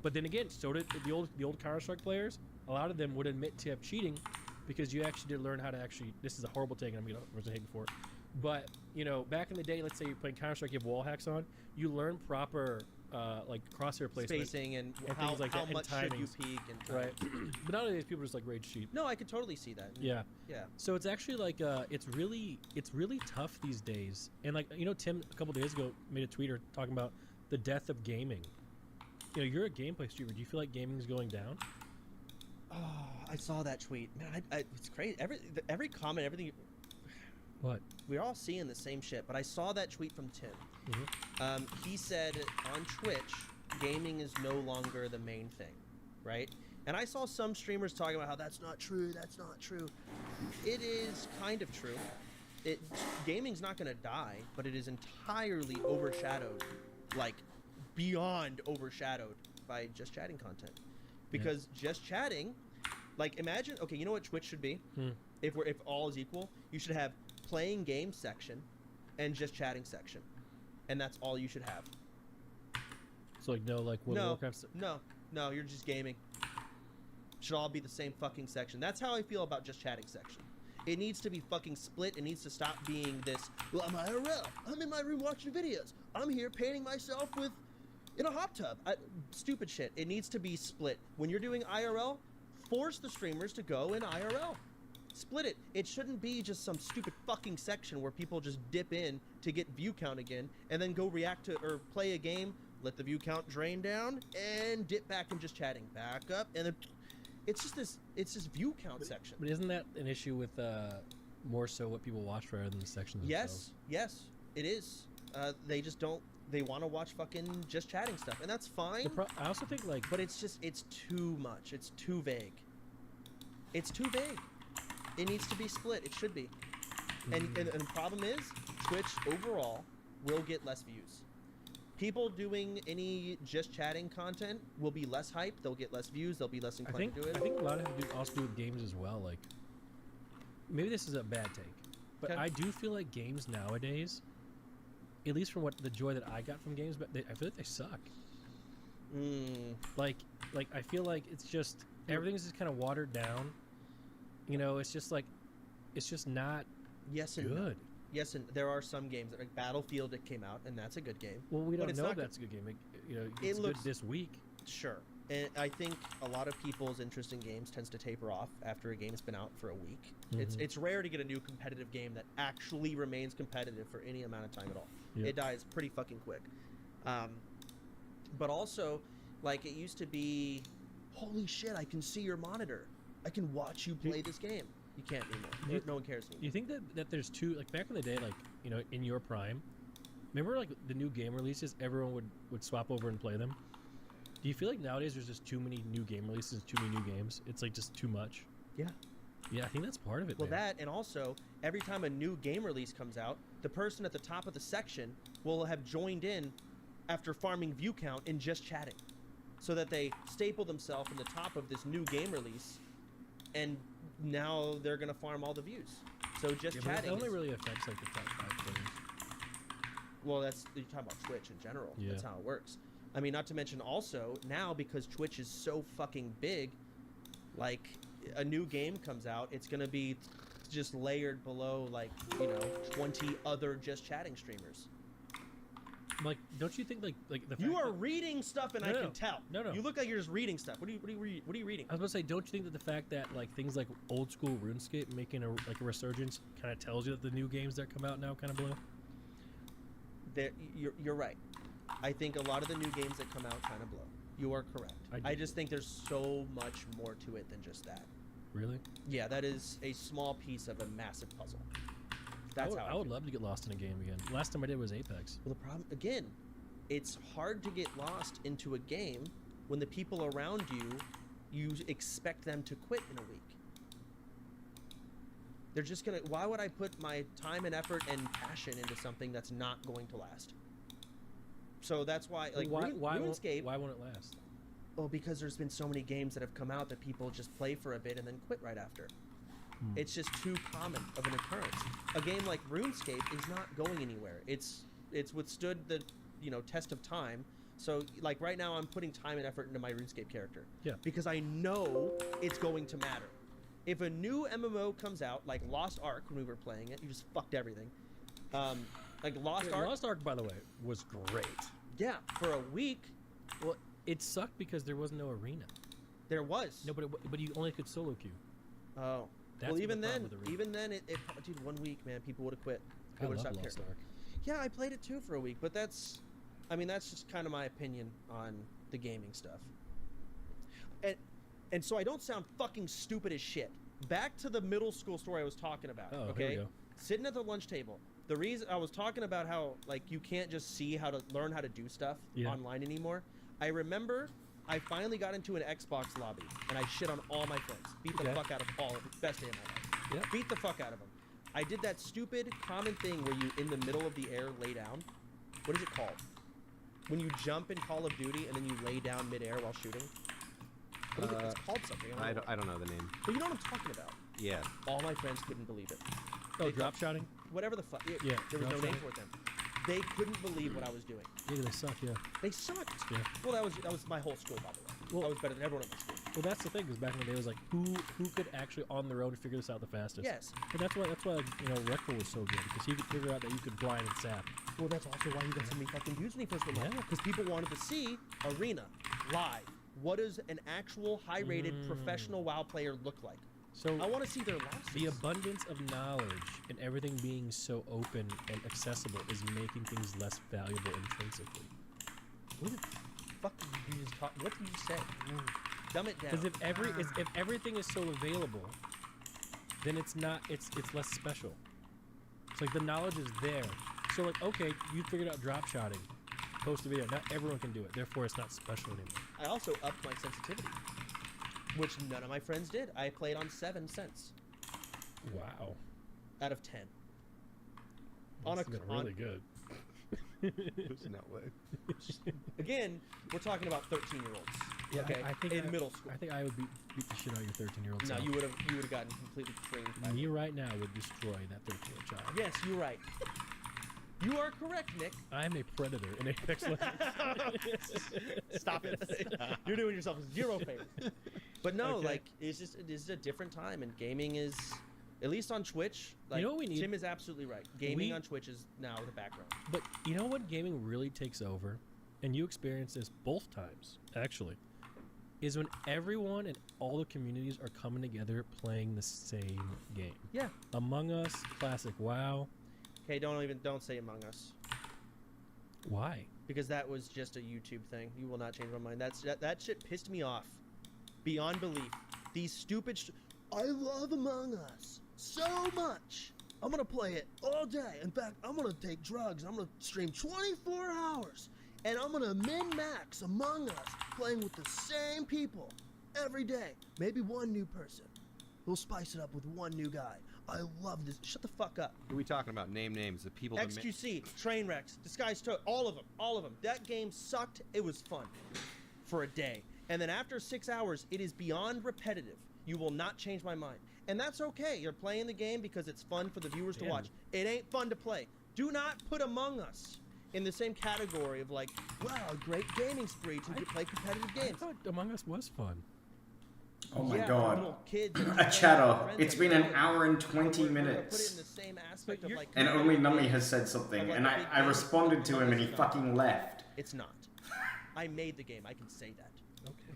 But then again, so did the old Counter-Strike players. A lot of them would admit to have cheating because you actually did learn how to actually. This is a horrible take, and I'm gonna hate for it. But you know, back in the day, let's say you're playing Counter-Strike, you have wall hacks on. You learn proper like crosshair placement, Spacing and and how, things like how that, and much should you timings. peek and right? But nowadays, people just like rage cheat. No, I could totally see that. Yeah. Yeah. So it's actually like it's really tough these days. And like you know, Tim a couple days ago made a tweeter talking about the death of gaming. You know, you're a gameplay streamer. Do you feel like gaming is going down? Oh, I saw that tweet. Man, it's crazy. Every comment, everything. What? We're all seeing the same shit. But I saw that tweet from Tim. He said on Twitch, gaming is no longer the main thing, right? And I saw some streamers talking about how that's not true. That's not true. It is kind of true. Gaming's not going to die, but it is entirely overshadowed, like beyond overshadowed by just chatting content. Because just chatting, like imagine, okay, you know what Twitch should be? If all is equal, you should have playing games section and just chatting section. And that's all you should have. So like no like World of Warcraft. No, you're just gaming. Should all be the same fucking section. That's how I feel about just chatting section. It needs to be fucking split. It needs to stop being this, well, I'm IRL. I'm in my room watching videos. I'm here painting myself in a hot tub. Stupid shit. It needs to be split. When you're doing IRL, force the streamers to go in IRL. Split it. It shouldn't be just some stupid fucking section where people just dip in to get view count again and then go react to or play a game, let the view count drain down, and dip back and just chatting. Back up, and then it's just view count section. But isn't that an issue with more so what people watch rather than the sections themselves? Yes, it is. They just don't. They want to watch fucking just chatting stuff, and that's fine. I also think like, but it's too much. It's too vague. It's too vague. It needs to be split. It should be. And the problem is, Twitch overall will get less views. People doing any just chatting content will be less hype. They'll get less views. They'll be less inclined to do it. I think a lot of it also do with games as well. Like, maybe this is a bad take, but Okay. I do feel like games nowadays, at least from what the joy that I got from games, but I feel like they suck. Like I feel like it's just everything's just kind of watered down. You know, it's just like, it's just not Yes and good. no. Yes, and there are some games that like Battlefield that came out, and that's a good game. Well, we But don't it's know not if good. that's a good game. You know, it's looks- good this week. Sure. And I think a lot of people's interest in games tends to taper off after a game's been out for a week. It's rare to get a new competitive game that actually remains competitive for any amount of time at all. Yep. It dies pretty fucking quick. But also, like, it used to be, holy shit, I can see your monitor. I can watch you play this game. You can't anymore. No one cares Do anymore. you think that there's two, like back in the day, like, you know, in your prime, remember like the new game releases, everyone would swap over and play them? Do you feel like nowadays there's just too many new game releases, too many new games? It's like just too much. Yeah. Yeah, I think that's part of it. Well, man. that, and also, every time a new game release comes out, the person at the top of the section will have joined in after farming view count and just chatting. So that they staple themselves in the top of this new game release, and now they're going to farm all the views. So just Yeah, but chatting that only is- really affects like the top 5 players. well, that's, you're talking about Twitch in general. Yeah. That's how it works. I mean, not to mention also, now because Twitch is so fucking big, like, a new game comes out, it's going to be just layered below, like, 20 other just chatting streamers. Like, don't you think like the You fact are that- reading stuff, and No, I no. can tell. No. You look like you're just reading stuff. What are you reading? I was about to say, don't you think that the fact that like things like old school RuneScape making a resurgence kind of tells you that the new games that come out now kind of blow? You're right. I think a lot of the new games that come out kind of blow. You are correct. I just think there's so much more to it than just that. Really? Yeah, that is a small piece of a massive puzzle. That's how I would love to get lost in a game again. Last time I did was Apex. Well, the problem again, it's hard to get lost into a game when the people around you expect them to quit in a week. They're just gonna. Why would I put my time and effort and passion into something that's not going to last? So that's why, like, RuneScape. Why won't it last? Well, because there's been so many games that have come out that people just play for a bit and then quit right after. It's just too common of an occurrence. A game like RuneScape is not going anywhere. It's withstood the test of time. So like right now, I'm putting time and effort into my RuneScape character. Yeah. Because I know it's going to matter. If a new MMO comes out, like Lost Ark, when we were playing it, you just fucked everything. Like Lost Ark. Lost Ark, by the way, was great. Yeah, for a week. Well, it sucked because there was no arena. There was. No, but you only could solo queue. Oh. That's well, the even problem then, with the arena. dude, 1 week, man, people would have quit. I They would love have stopped Lost caring. Ark. Yeah, I played it too for a week, but that's just kind of my opinion on the gaming stuff. And so I don't sound fucking stupid as shit. Back to the middle school story I was talking about. Oh, okay, here we go. Sitting at the lunch table. The reason I was talking about how like you can't just see how to learn how to do stuff online anymore. I remember I finally got into an Xbox lobby and I shit on all my friends. Beat the fuck out of all. Best day of my life. Yep. Beat the fuck out of them. I did that stupid common thing where you in the middle of the air lay down. What is it called? When you jump in Call of Duty and then you lay down midair while shooting. What is it? It's called something. I don't know the name. But you know what I'm talking about. Yeah. All my friends couldn't believe it. Oh, They drop thought- shotting? Whatever the fuck. Yeah, There was no drop name shotting. for it then. They couldn't believe what I was doing. Yeah, they suck. Yeah. They sucked. Yeah. Well, that was my whole school, by the way. Well- I was better than everyone in my school. Well, that's the thing, because back in the day, it was like who could actually on their own figure this out the fastest. Yes. But that's why Rectal was so good, because he could figure out that you could blind and sap. Well, that's also why you got so many fucking views when he first went live. Yeah. Because people wanted to see Arena live. What does an actual high-rated professional WoW player look like? So I want to see their losses. the abundance of knowledge and everything being so open and accessible is making things less valuable intrinsically. What the fuck did you just talk? What did you say? Dumb it down. Because if everything is so available, then it's less special. It's like the knowledge is there. So like, okay, you figured out drop shotting. Post a video. Not everyone can do it. Therefore, it's not special anymore. I also upped my sensitivity, which none of my friends did. I played on 7 cents Wow. out of 10. That's been really good. There's no way. Again, we're talking about 13-year-olds. Yeah, okay, I think in middle school. I think I would beat the shit out of your 13-year-old No, self. you would have gotten completely creamed. by Me right now would destroy that 13-year-old child. Yes, you're right. You are correct, Nick. I'm a predator in Apex Legends. Stop it. You're doing yourself zero favor. But no, Okay. like it's just a different time, and gaming is, at least on Twitch. Like, know what we need? Tim is absolutely right. Gaming We- on Twitch is now the background. But you know what gaming really takes over, and you experience this both times, actually, is when everyone and all the communities are coming together playing the same game. Yeah. Among Us, Classic WoW. Okay, don't say Among Us, Why? because that was just a YouTube thing. You will not change my mind. That shit pissed me off beyond belief. These stupid. I love Among Us so much. I'm gonna play it all day. In fact, I'm gonna take drugs. I'm gonna stream 24 hours, and I'm gonna min-max Among Us, playing with the same people every day. Maybe one new person. We'll spice it up with one new guy. I love this. Shut the fuck up. Who are we talking about? Name names. The people that XQC, Trainwrecks, Disguised Toad, all of them. That game sucked. It was fun for a day. And then after 6 hours, it is beyond repetitive. You will not change my mind. And that's okay. You're playing the game because it's fun for the viewers to Yeah. watch. It ain't fun to play. Do not put Among Us in the same category of like, wow, great gaming spree to play competitive I games. thought Among Us was fun. Oh my Yeah, god. little kids and A friends chatter. and friends It's and been an friends. hour and 20 We're gonna Put it minutes. in the same aspect of you're- like. And only Nummy has said something, Of like and a big I game. responded to him and he fucking left. It's not. I made the game. I can say that. Okay.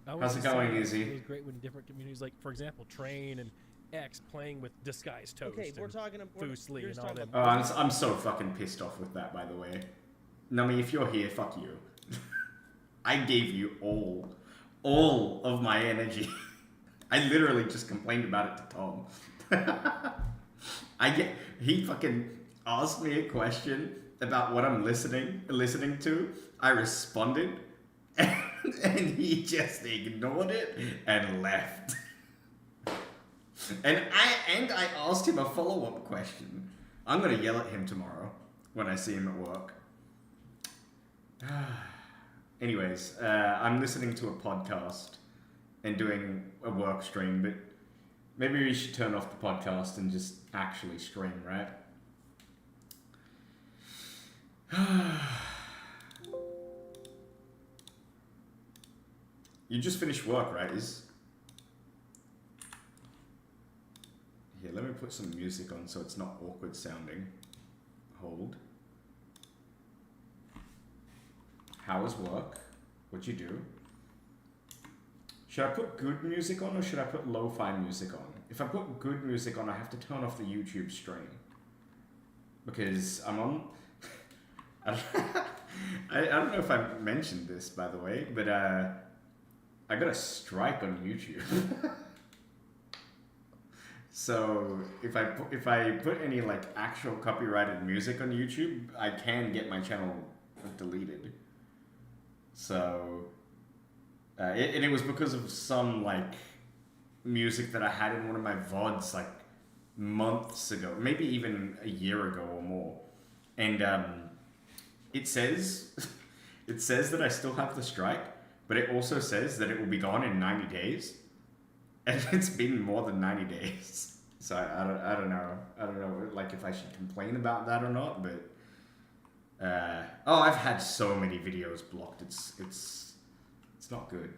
How's it going, Izzy? It was great when different communities, like, for example, Train and X playing with Disguised Toast. Okay, we're and talking. Foosly you're and just all talking them. Oh, about- I'm so fucking pissed off with that, by the way. Nummy, if you're here, fuck you. I gave you all of my energy. I literally just complained about it to Tom. He fucking asked me a question about what I'm listening to. I responded, and he just ignored it and left. And I asked him a follow-up question. I'm gonna yell at him tomorrow when I see him at work. Anyways, I'm listening to a podcast and doing a work stream, but maybe we should turn off the podcast and just actually stream, right? You just finished work, right? Here, let me put some music on so it's not awkward sounding. Hold. How was work? What'd you do? Should I put good music on or should I put lo-fi music on? If I put good music on, I have to turn off the YouTube stream. Because I'm on... I don't know if I mentioned this, by the way, but I got a strike on YouTube. So if I put any like actual copyrighted music on YouTube, I can get my channel deleted. So and it was because of some like music that I had in one of my VODs like months ago, maybe even a year ago or more, and it says that I still have the strike, but it also says that it will be gone in 90 days. And it's been more than 90 days. So I don't know. I don't know like if I should complain about that or not, but I've had so many videos blocked. It's not good.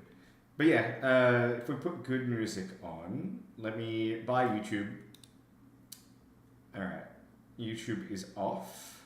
But yeah, if we put good music on, let me buy YouTube. All right. YouTube is off.